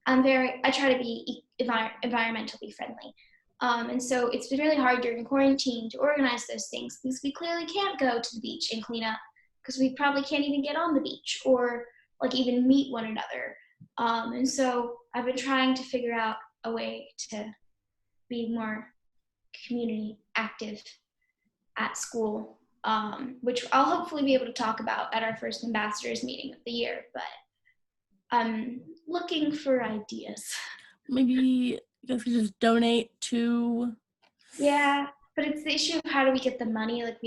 I try to be environmentally friendly. And so it's been really hard during quarantine to organize those things because we clearly can't go to the beach and clean up because we probably can't even get on the beach or like even meet one another. And so I've been trying to figure out a way to be more community active at school, which I'll hopefully be able to talk about at our first ambassadors meeting of the year. But I'm looking for ideas. Maybe you guys could just donate to. Yeah, but it's the issue of how do we get the money? Like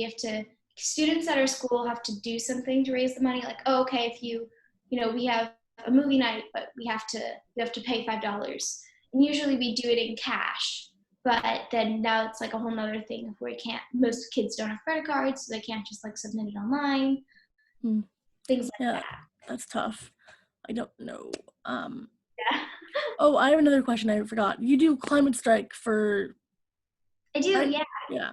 students at our school have to do something to raise the money. Like, oh, okay, if we have a movie night, but we have to pay $5. And usually we do it in cash. But then now it's like a whole nother thing of where most kids don't have credit cards, so they can't just like submit it online. Things like that. That's tough. I don't know. Yeah. Oh, I have another question I forgot. You do climate strike for. I do, right? yeah. Yeah.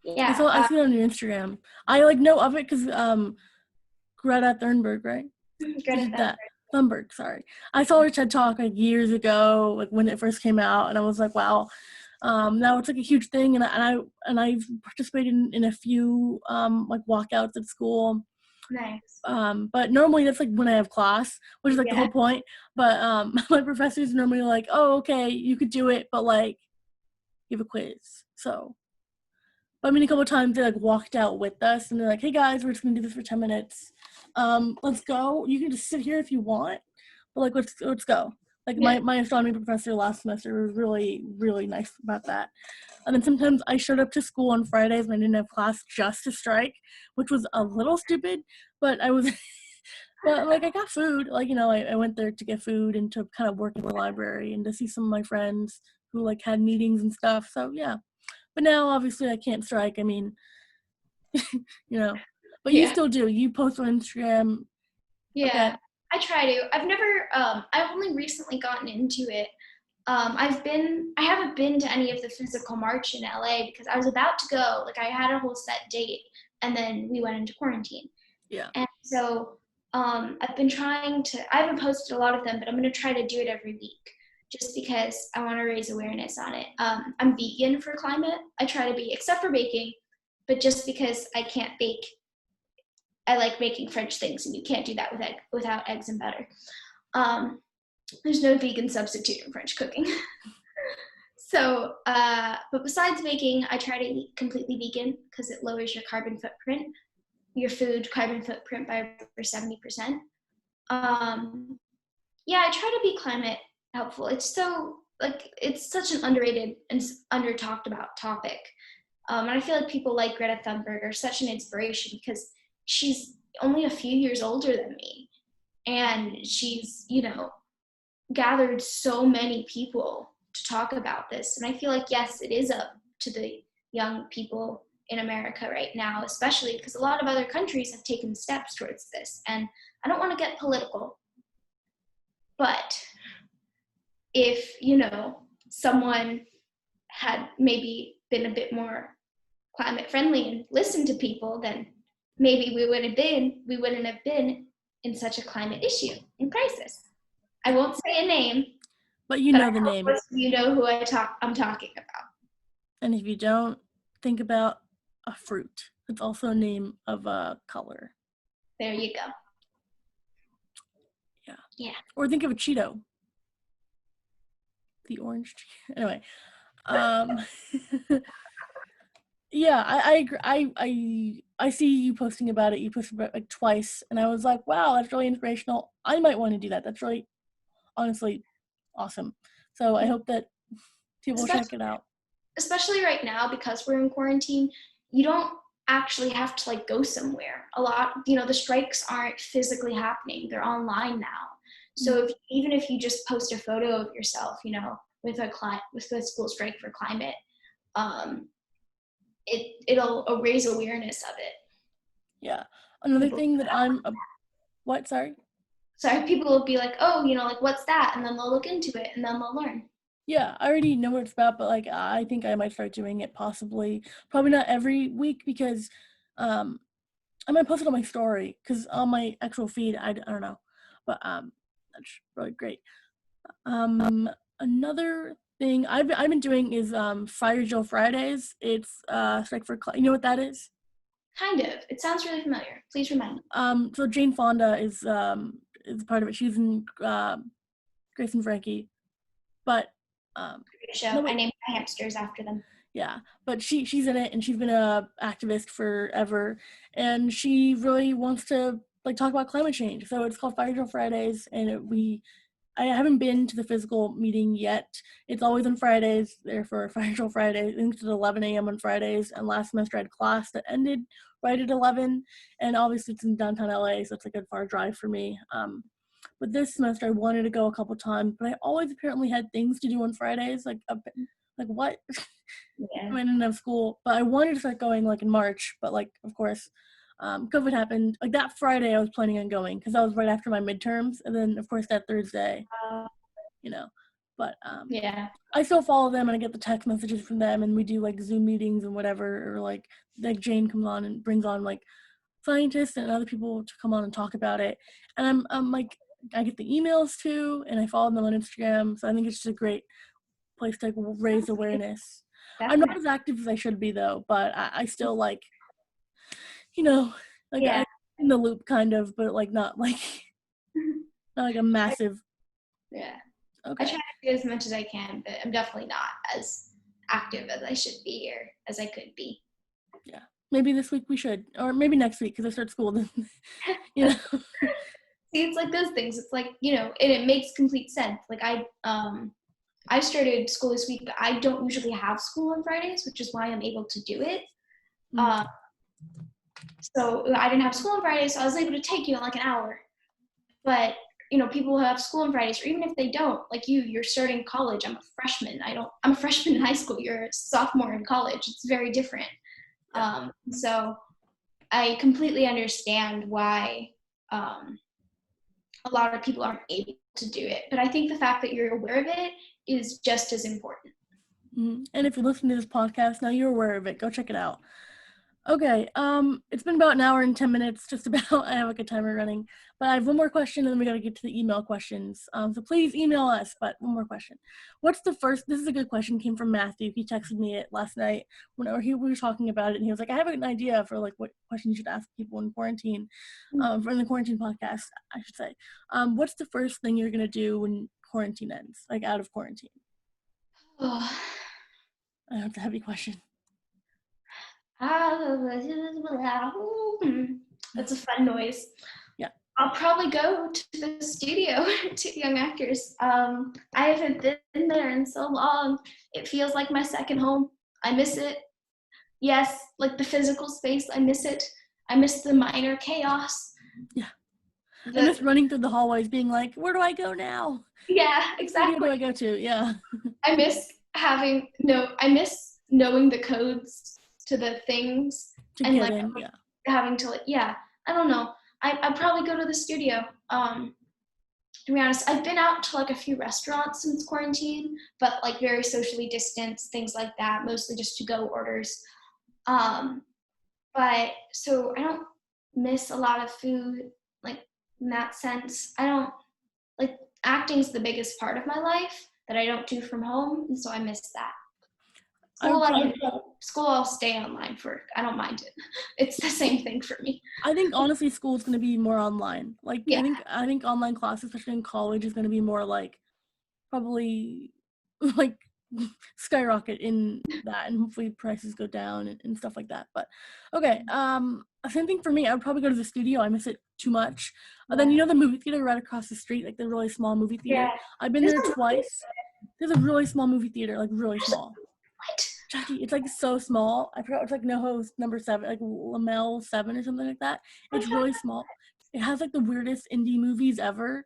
Yeah. I see it on your Instagram. I like know of it because Greta Thunberg, right? Thunberg, sorry. I saw her TED Talk like years ago, like when it first came out, and I was like, wow. Now it's like a huge thing, and I've participated in a few like walkouts at school. Nice. But normally that's like when I have class, which is like the whole point. But my professors normally like, oh, okay, you could do it, but like you have a quiz. So, but I mean, a couple of times they like walked out with us, and they're like, hey guys, we're just gonna do this for 10 minutes. Let's go. You can just sit here if you want, but like let's go. Like my astronomy professor last semester was really, really nice about that. And then sometimes I showed up to school on Fridays when I didn't have class just to strike, which was a little stupid, but I was, but like I got food. Like, I went there to get food and to kind of work in the library and to see some of my friends who like had meetings and stuff. So yeah, but now obviously I can't strike. I mean, but you still do. You post on Instagram. Yeah, okay. I try to. I've only recently gotten into it. I haven't been to any of the physical march in LA because I was about to go. Like I had a whole set date and then we went into quarantine. Yeah. And so I've been I haven't posted a lot of them, but I'm going to try to do it every week just because I want to raise awareness on it. I'm vegan for climate. I try to be, except for baking, but just because I can't bake, I like making French things, and you can't do that without eggs and butter. There's no vegan substitute in French cooking. So, but besides baking, I try to eat completely vegan because it lowers your carbon footprint, your food carbon footprint by over 70%. Yeah, I try to be climate helpful. It's such an underrated and under talked about topic. And I feel like people like Greta Thunberg are such an inspiration because she's only a few years older than me. And she's, gathered so many people to talk about this. And I feel like, yes, it is up to the young people in America right now, especially because a lot of other countries have taken steps towards this. And I don't want to get political, but if, someone had maybe been a bit more climate friendly and listened to people, then maybe we wouldn't have been in such a climate issue and crisis. I won't say a name, but the name. You know who I'm talking about. And if you don't, think about a fruit. It's also a name of a color. There you go. Yeah. Yeah. Or think of a Cheeto. The orange. Anyway. Yeah, I agree. I see you posting about it. You posted about it like twice, and I was like, wow, that's really inspirational. I might want to do that. That's really, honestly, awesome. So I hope that people check it out. Especially right now, because we're in quarantine, you don't actually have to like go somewhere. A lot, the strikes aren't physically happening. They're online now. So even if you just post a photo of yourself, with a school strike for climate, it'll raise awareness of it. Yeah. Another thing that what? Sorry, people will be like, oh, like, what's that? And then they'll look into it and then they'll learn. Yeah, I already know what it's about, but like I think I might start doing it possibly. Probably not every week because um I might post it on my story because on my actual feed I don't know. But that's really great. Another thing I've been doing is Fire Drill Fridays. It's strike for you know what that is? Kind of. It sounds really familiar. Please remind me. So Jane Fonda is part of it. She's in Grace and Frankie. But Great show. no I wait, named my hamsters after them. yeah, but she's in it and she's been a activist forever, and she really wants to like talk about climate change. So it's called Fire Drill Fridays, and I haven't been to the physical meeting yet. It's always on Fridays. Therefore, Fire Drill Fridays. I think it's at 11 a.m. on Fridays. And last semester I had class that ended right at 11, and obviously it's in downtown LA, so it's like a far drive for me. But this semester I wanted to go a couple times, but I always apparently had things to do on Fridays. Like what? Yeah. I didn't have school, but I wanted to start going like in March, but like of course, COVID happened. Like that Friday, I was planning on going because that was right after my midterms, and then of course that Thursday, Uh, you know. But yeah. I still follow them and I get the text messages from them, and we do like Zoom meetings and whatever, or like Jane comes on and brings on like scientists and other people to come on and talk about it, and I'm like I get the emails too, and I follow them on Instagram, so I think it's just a great place to like, raise awareness. I'm not Definitely. as active as I should be though, but I still like, you know, like Yeah. I in the loop kind of, but like not like not like a massive. Yeah. I try Okay, to do as much as I can, but I'm definitely not as active as I should be or as I could be. yeah, maybe this week we should, or maybe next week because I start school. Then, you know. See, it's like those things. It's like, and it makes complete sense. Like I started school this week, but I don't usually have school on Fridays, which is why I'm able to do it. Mm. Um, so I didn't have school on Fridays, so I was able to take you in like an hour. But people who have school on Fridays, or even if they don't, like you're starting college. I'm a freshman. I'm a freshman in high school. You're a sophomore in college. It's very different. Yeah. So I completely understand why a lot of people aren't able to do it. But I think the fact that you're aware of it is just as important. Mm-hmm. And if you're listening to this podcast now, you're aware of it. Go check it out. Okay, it's been about an hour and 10 minutes, just about. I have like a timer running, but I have one more question, and then we got to get to the email questions. So please email us. But one more question: what's the first? This is a good question. Came from Matthew. He texted me it last night whenever we were talking about it, and he was like, "I have an idea for like what question you should ask people in quarantine, for the quarantine podcast, I should say. What's the first thing you're gonna do when quarantine ends, like out of quarantine?" Oh. I know it's a heavy question. That's a fun noise. Yeah. I'll probably go to the studio to Young Actors. I haven't been there in so long. It feels like my second home. I miss it. Yes, like the physical space, I miss it. I miss the minor chaos. Yeah. I miss running through the hallways being like, where do I go now? Yeah, What studio exactly. do I go to? Yeah. I miss knowing the codes to the things To and get like in, yeah. having to I don't know. I'd probably go to the studio. To be honest, I've been out to like a few restaurants since quarantine, but like very socially distanced, things like that, mostly just to go orders. Um, but so I don't miss a lot of food, like in that sense. I don't like acting's the biggest part of my life that I don't do from home, and so I miss that. I would probably, School I'll stay online for. I don't mind it. It's the same thing for me. I think honestly school is going to be more online. Like Yeah. I think online classes, especially in college, is going to be more like probably like skyrocket in that, and hopefully prices go down and stuff like that. But okay, same thing for me. I would probably go to the studio. I miss it too much. Then the movie theater right across the street, like the really small movie theater. Yeah. I've been there twice. There's a really small movie theater, like really small. What? Jackie, it's like so small. I forgot it's like NoHo's number 7, like Lamel 7 or something like that. It's really small. It has like the weirdest indie movies ever.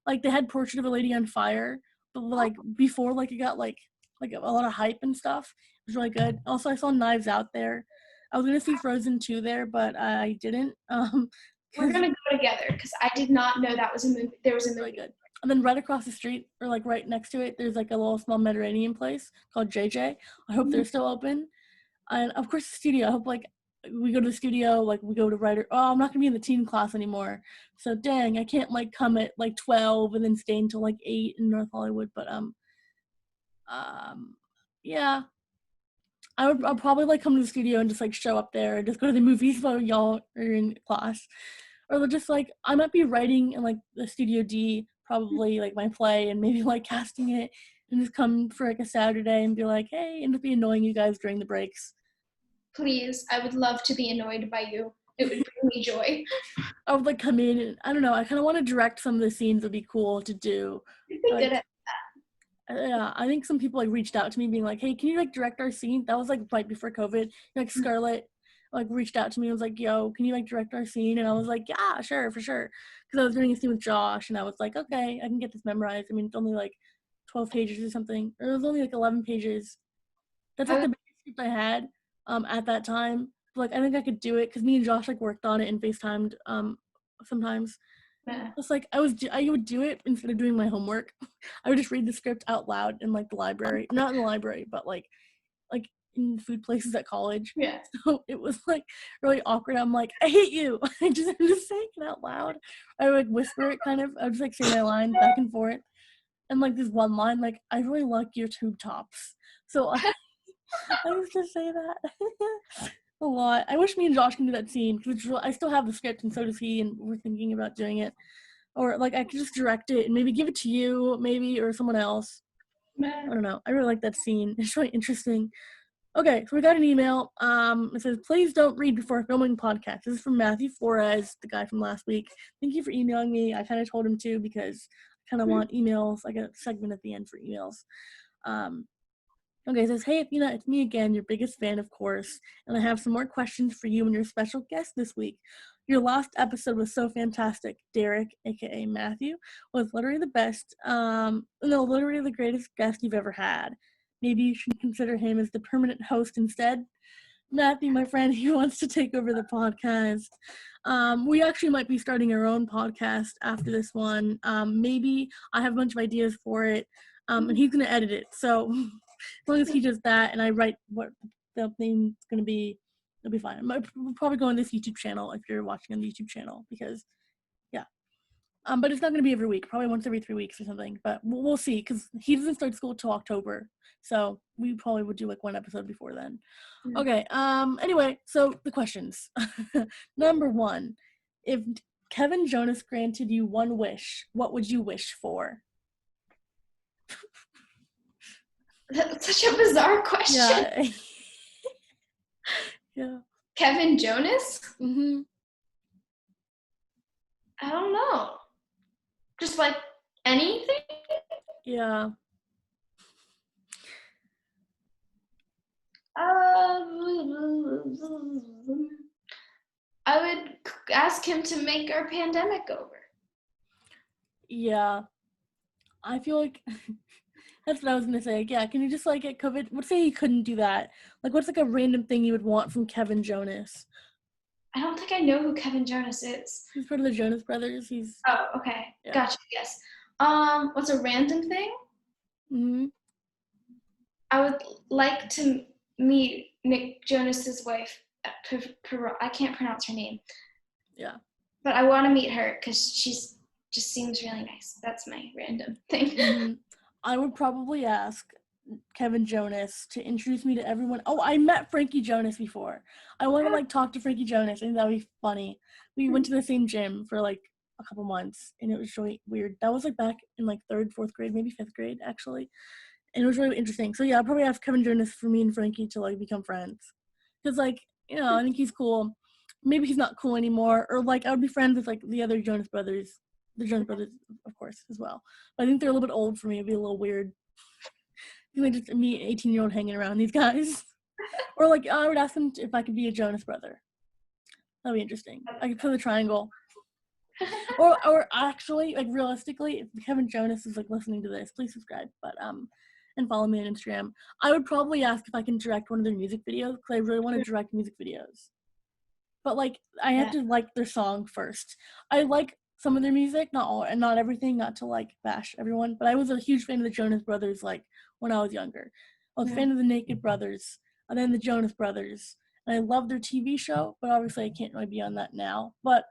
Like they had Portrait of a Lady on Fire, but like before like it got like a lot of hype and stuff. It was really good. Also, I saw Knives Out there. I was gonna see Frozen 2 there, but I didn't. We're gonna go together because I did not know that was a movie. There was a movie. Really good. And then right across the street, or like right next to it, there's like a little small Mediterranean place called JJ. I hope they're still open. And of course, the studio. I hope like we go to the studio, like we go to writer. Oh, I'm not gonna be in the teen class anymore. So dang, I can't like come at like 12 and then stay until like 8 in North Hollywood. But yeah, I'll probably like come to the studio and just like show up there and just go to the movies while y'all are in class. Or they'll just like, I might be writing in like the Studio D, probably like my play, and maybe like casting it and just come for like a Saturday and be like, hey, and just be annoying you guys during the breaks. Please, I would love to be annoyed by you. It would bring me joy. I would like come in and I don't know, I kind of want to direct some of the scenes. Would be cool to do. You'd be Like, good at yeah, I think some people like reached out to me being like, hey, can you like direct our scene? That was like right before COVID. Like Scarlett like reached out to me and was like, yo, can you like direct our scene? And I was like, yeah, sure, for sure. Because I was doing a scene with Josh and I was like, okay, I can get this memorized. I mean, it's only like 12 pages or something. Or it was only like 11 pages. That's like the biggest script I had at that time. But, like I think I could do it because me and Josh like worked on it and FaceTimed sometimes. It's like I would do it instead of doing my homework. I would just read the script out loud in like the library, not in the library, but like in food places at college. Yeah. So it was like really awkward. I'm like, I hate you. I'm just saying it out loud. I would like whisper it kind of. I would just like say my line back and forth. And like this one line, like, I really like your tube tops. So I used to say that a lot. I wish me and Josh can do that scene because I still have the script and so does he, and we're thinking about doing it. Or like I could just direct it and maybe give it to you, maybe, or someone else. I don't know. I really like that scene. It's really interesting. Okay, so we got an email. It says, please don't read before filming podcast. This is from Matthew Flores, the guy from last week. Thank you for emailing me. I kind of told him to because I kind of want emails, like a segment at the end for emails. Okay, it says, hey, Athena, it's me again, your biggest fan, of course, and I have some more questions for you and your special guest this week. Your last episode was so fantastic. Derek, aka Matthew, was literally the best, literally the greatest guest you've ever had. Maybe you should consider him as the permanent host instead. Matthew, my friend, he wants to take over the podcast. We actually might be starting our own podcast after this one. Maybe I have a bunch of ideas for it, and he's going to edit it. So as long as he does that and I write what the thing's going to be, it'll be fine. We'll probably go on this YouTube channel if you're watching on the YouTube channel because, yeah. But it's not going to be every week, probably once every 3 weeks or something. But we'll see because he doesn't start school till October. So we probably would do like one episode before then. Okay. Anyway, so the questions. Number 1, if Kevin Jonas granted you one wish, what would you wish for? That's such a bizarre question. Yeah. Yeah. Kevin Jonas? Mm-hmm. I don't know. Just like anything? Yeah. I would ask him to make our pandemic over. Yeah. I feel like that's what I was gonna say. Yeah, can you just like get COVID? Let's say you couldn't do that. Like, what's like a random thing you would want from Kevin Jonas? I don't think I know who Kevin Jonas is. He's part of the Jonas Brothers. He's. Oh, okay. Yeah. Gotcha. Yes. What's a random thing? Mm-hmm. I would like to meet Nick Jonas's wife. I can't pronounce her name. Yeah. But I want to meet her because she's just seems really nice. That's my random thing. Mm-hmm. I would probably ask Kevin Jonas to introduce me to everyone. Oh, I met Frankie Jonas before. I want to like talk to Frankie Jonas. I think that would be funny. We went to the same gym for like a couple months and it was really weird. That was like back in like 3rd, 4th grade, maybe 5th grade actually. And it was really interesting. So yeah, I'll probably ask Kevin Jonas for me and Frankie to like become friends. Because like, you know, I think he's cool. Maybe he's not cool anymore. Or like I would be friends with like the other Jonas Brothers. The Jonas Brothers, of course, as well. But I think they're a little bit old for me. It'd be a little weird. You know, just me, 18-year-old, hanging around these guys. Or like I would ask them if I could be a Jonas brother. That'd be interesting. I could play the triangle. or actually, like realistically, if Kevin Jonas is like listening to this, please subscribe. But and follow me on Instagram. I would probably ask if I can direct one of their music videos because I really want to direct music videos. But like I have to like their song first. I like some of their music, not all, and not everything, not to like bash everyone, but I was a huge fan of the Jonas Brothers like when I was younger. I was a fan of the Naked Brothers, and then the Jonas Brothers, and I loved their TV show, but obviously I can't really be on that now. But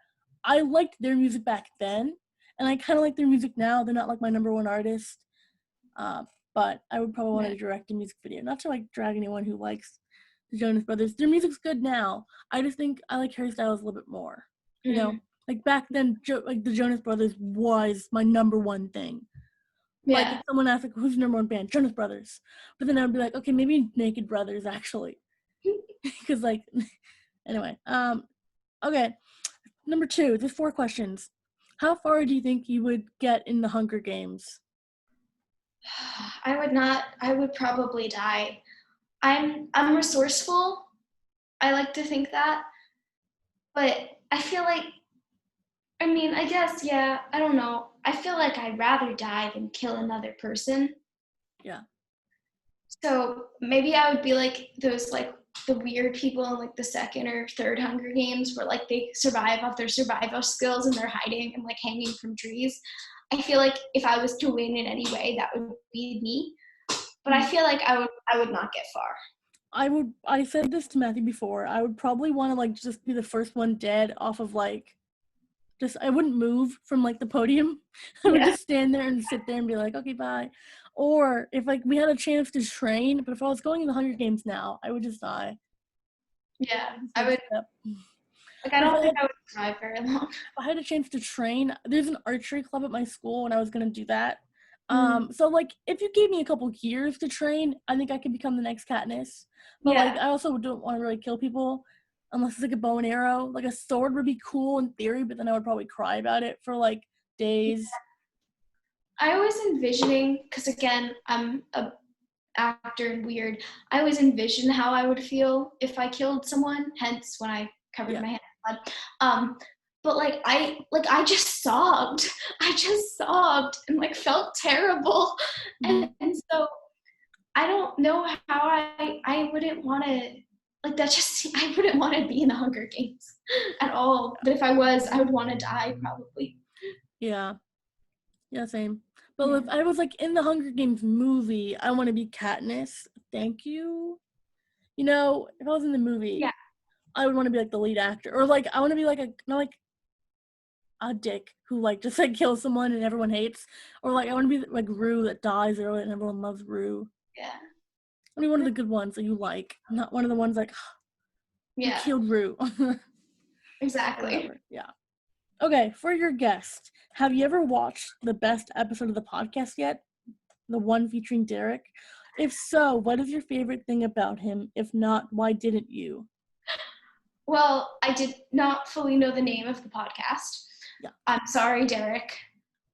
I liked their music back then, and I kind of like their music now. They're not like my number one artist, but I would probably want to direct a music video, not to like drag anyone who likes the Jonas Brothers. Their music's good now. I just think I like Harry Styles a little bit more. You know, like back then, like the Jonas Brothers was my number one thing. Like if someone asked like, who's your number one band? Jonas Brothers. But then I would be like, okay, maybe Naked Brothers actually, because like, anyway. Okay, number 2. There's 4 questions. How far do you think you would get in the Hunger Games? I would not. I would probably die. I'm resourceful. I like to think that, but I feel like, I mean, I guess, yeah, I don't know. I feel like I'd rather die than kill another person. Yeah. So maybe I would be like those, like the weird people in like the second or third Hunger Games where like they survive off their survival skills and they're hiding and like hanging from trees. I feel like if I was to win in any way, that would be me. But I feel like I would not get far. I said this to Matthew before. I would probably want to like just be the first one dead off of like, just I wouldn't move from like the podium. I would just stand there and sit there and be like, okay, bye. Or if like we had a chance to train, but if I was going in the Hunger Games now, I would just die. Yeah, I would. Like I don't think I would survive very long. If I had a chance to train, there's an archery club at my school, and I was gonna do that. So like if you gave me a couple years to train, I think I could become the next Katniss. But like I also don't want to really kill people unless it's like a bow and arrow. Like a sword would be cool in theory, but then I would probably cry about it for like days. I was envisioning, because again, I'm a actor and weird. I always envision how I would feel if I killed someone. Hence, when I covered my hand in blood. But like I just sobbed. I just sobbed and like felt terrible, and so I don't know how I wouldn't want to. Like that just I wouldn't want to be in the Hunger Games at all. But if I was, I would want to die probably. Yeah, same. But if I was like in the Hunger Games movie, I want to be Katniss. Thank you. You know, if I was in the movie, I would want to be like the lead actor, or like I want to be like a dick who like just like kills someone and everyone hates, or like I want to be like Rue that dies early and everyone loves Rue. Yeah. I mean, one of the good ones that you like, not one of the ones like you killed Rue. Exactly. Whatever. Yeah. Okay, for your guest, have you ever watched the best episode of the podcast yet? The one featuring Derek? If so, what is your favorite thing about him? If not, why didn't you? Well, I did not fully know the name of the podcast. Yeah. I'm sorry, Derek.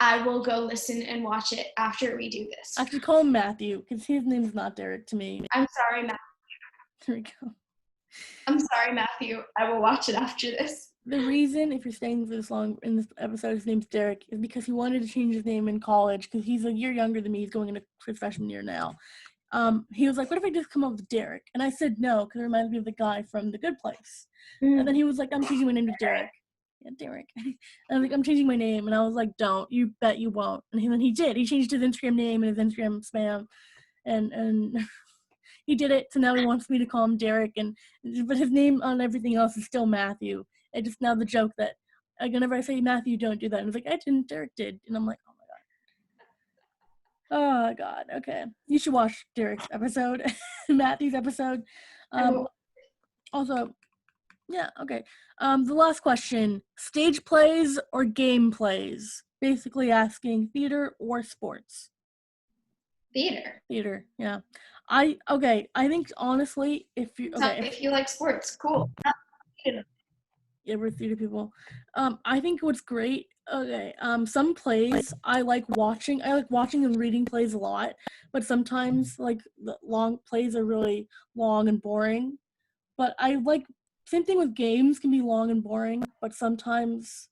I will go listen and watch it after we do this. Actually, call him Matthew, because his name's not Derek to me. I'm sorry, Matthew. There we go. I'm sorry, Matthew. I will watch it after this. The reason, if you're staying for this long in this episode, his name's Derek, is because he wanted to change his name in college, because he's a year younger than me. He's going into his freshman year now. He was like, what if I just come up with Derek? And I said no, because it reminds me of the guy from The Good Place. And then he was like, I'm changing my name to Derek. Yeah, Derek. And I was like, I'm changing my name. And I was like, don't. You bet you won't. And then he did. He changed his Instagram name and his Instagram spam. And he did it. So now he wants me to call him Derek. But his name on everything else is still Matthew. And just now the joke that whenever I say Matthew, don't do that. And it's like, I didn't, Derek did. And I'm like, oh my God. Oh God. Okay. You should watch Derek's episode, Matthew's episode. Also, yeah, okay. The last question, stage plays or game plays? Basically asking theater or sports. Theater, yeah. I think honestly, if you like sports, cool. Yeah, we're theater people. I think what's great, some plays I like watching and reading plays a lot, but sometimes like the long plays are really long and boring. But I like, same thing with games can be long and boring, but sometimes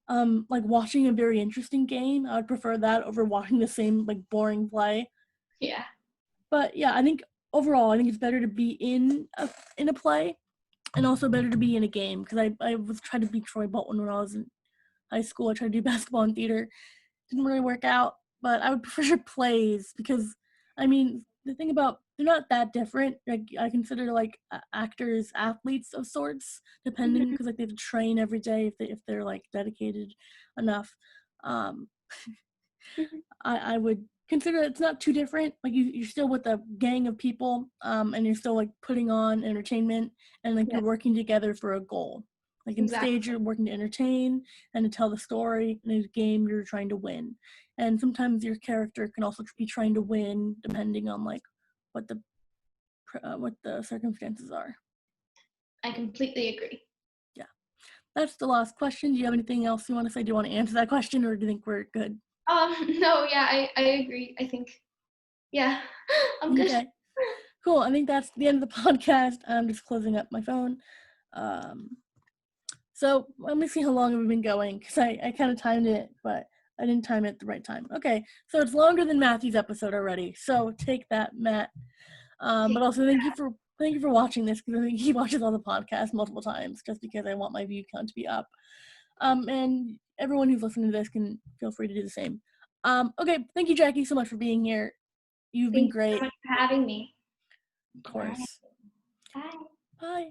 like watching a very interesting game, I would prefer that over watching the same like boring play. Yeah. But yeah, I think overall, I think it's better to be in a play, and also better to be in a game, because I was trying to be Troy Bolton when I was high school. I tried to do basketball and theater. Didn't really work out, but I would prefer plays because, I mean, the thing about they're not that different. Like I consider like actors athletes of sorts, depending Mhm. because like they have to train every day if they're like dedicated enough. Um, Mhm. I would consider it's not too different. Like you're still with a gang of people, and you're still like putting on entertainment and like Yeah, you're working together for a goal. Like in exactly. stage, you're working to entertain and to tell the story. In a game, you're trying to win. And sometimes your character can also be trying to win, depending on like what the circumstances are. I completely agree. Yeah, that's the last question. Do you have anything else you want to say? Do you want to answer that question, or do you think we're good? No, yeah, I agree. I think, yeah, I'm good. Okay. Cool. I think that's the end of the podcast. I'm just closing up my phone. Um, so let me see how long we've been going because I kind of timed it, but I didn't time it at the right time. Okay, so it's longer than Matthew's episode already. So take that, Matt. But Take also thank you for watching this because I think he watches all the podcasts multiple times just because I want my view count to be up. And everyone who's listening to this can feel free to do the same. Okay, thank you, Jackie, so much for being here. You've been Thank you so great, much for having me. of All right. course. Bye. Bye.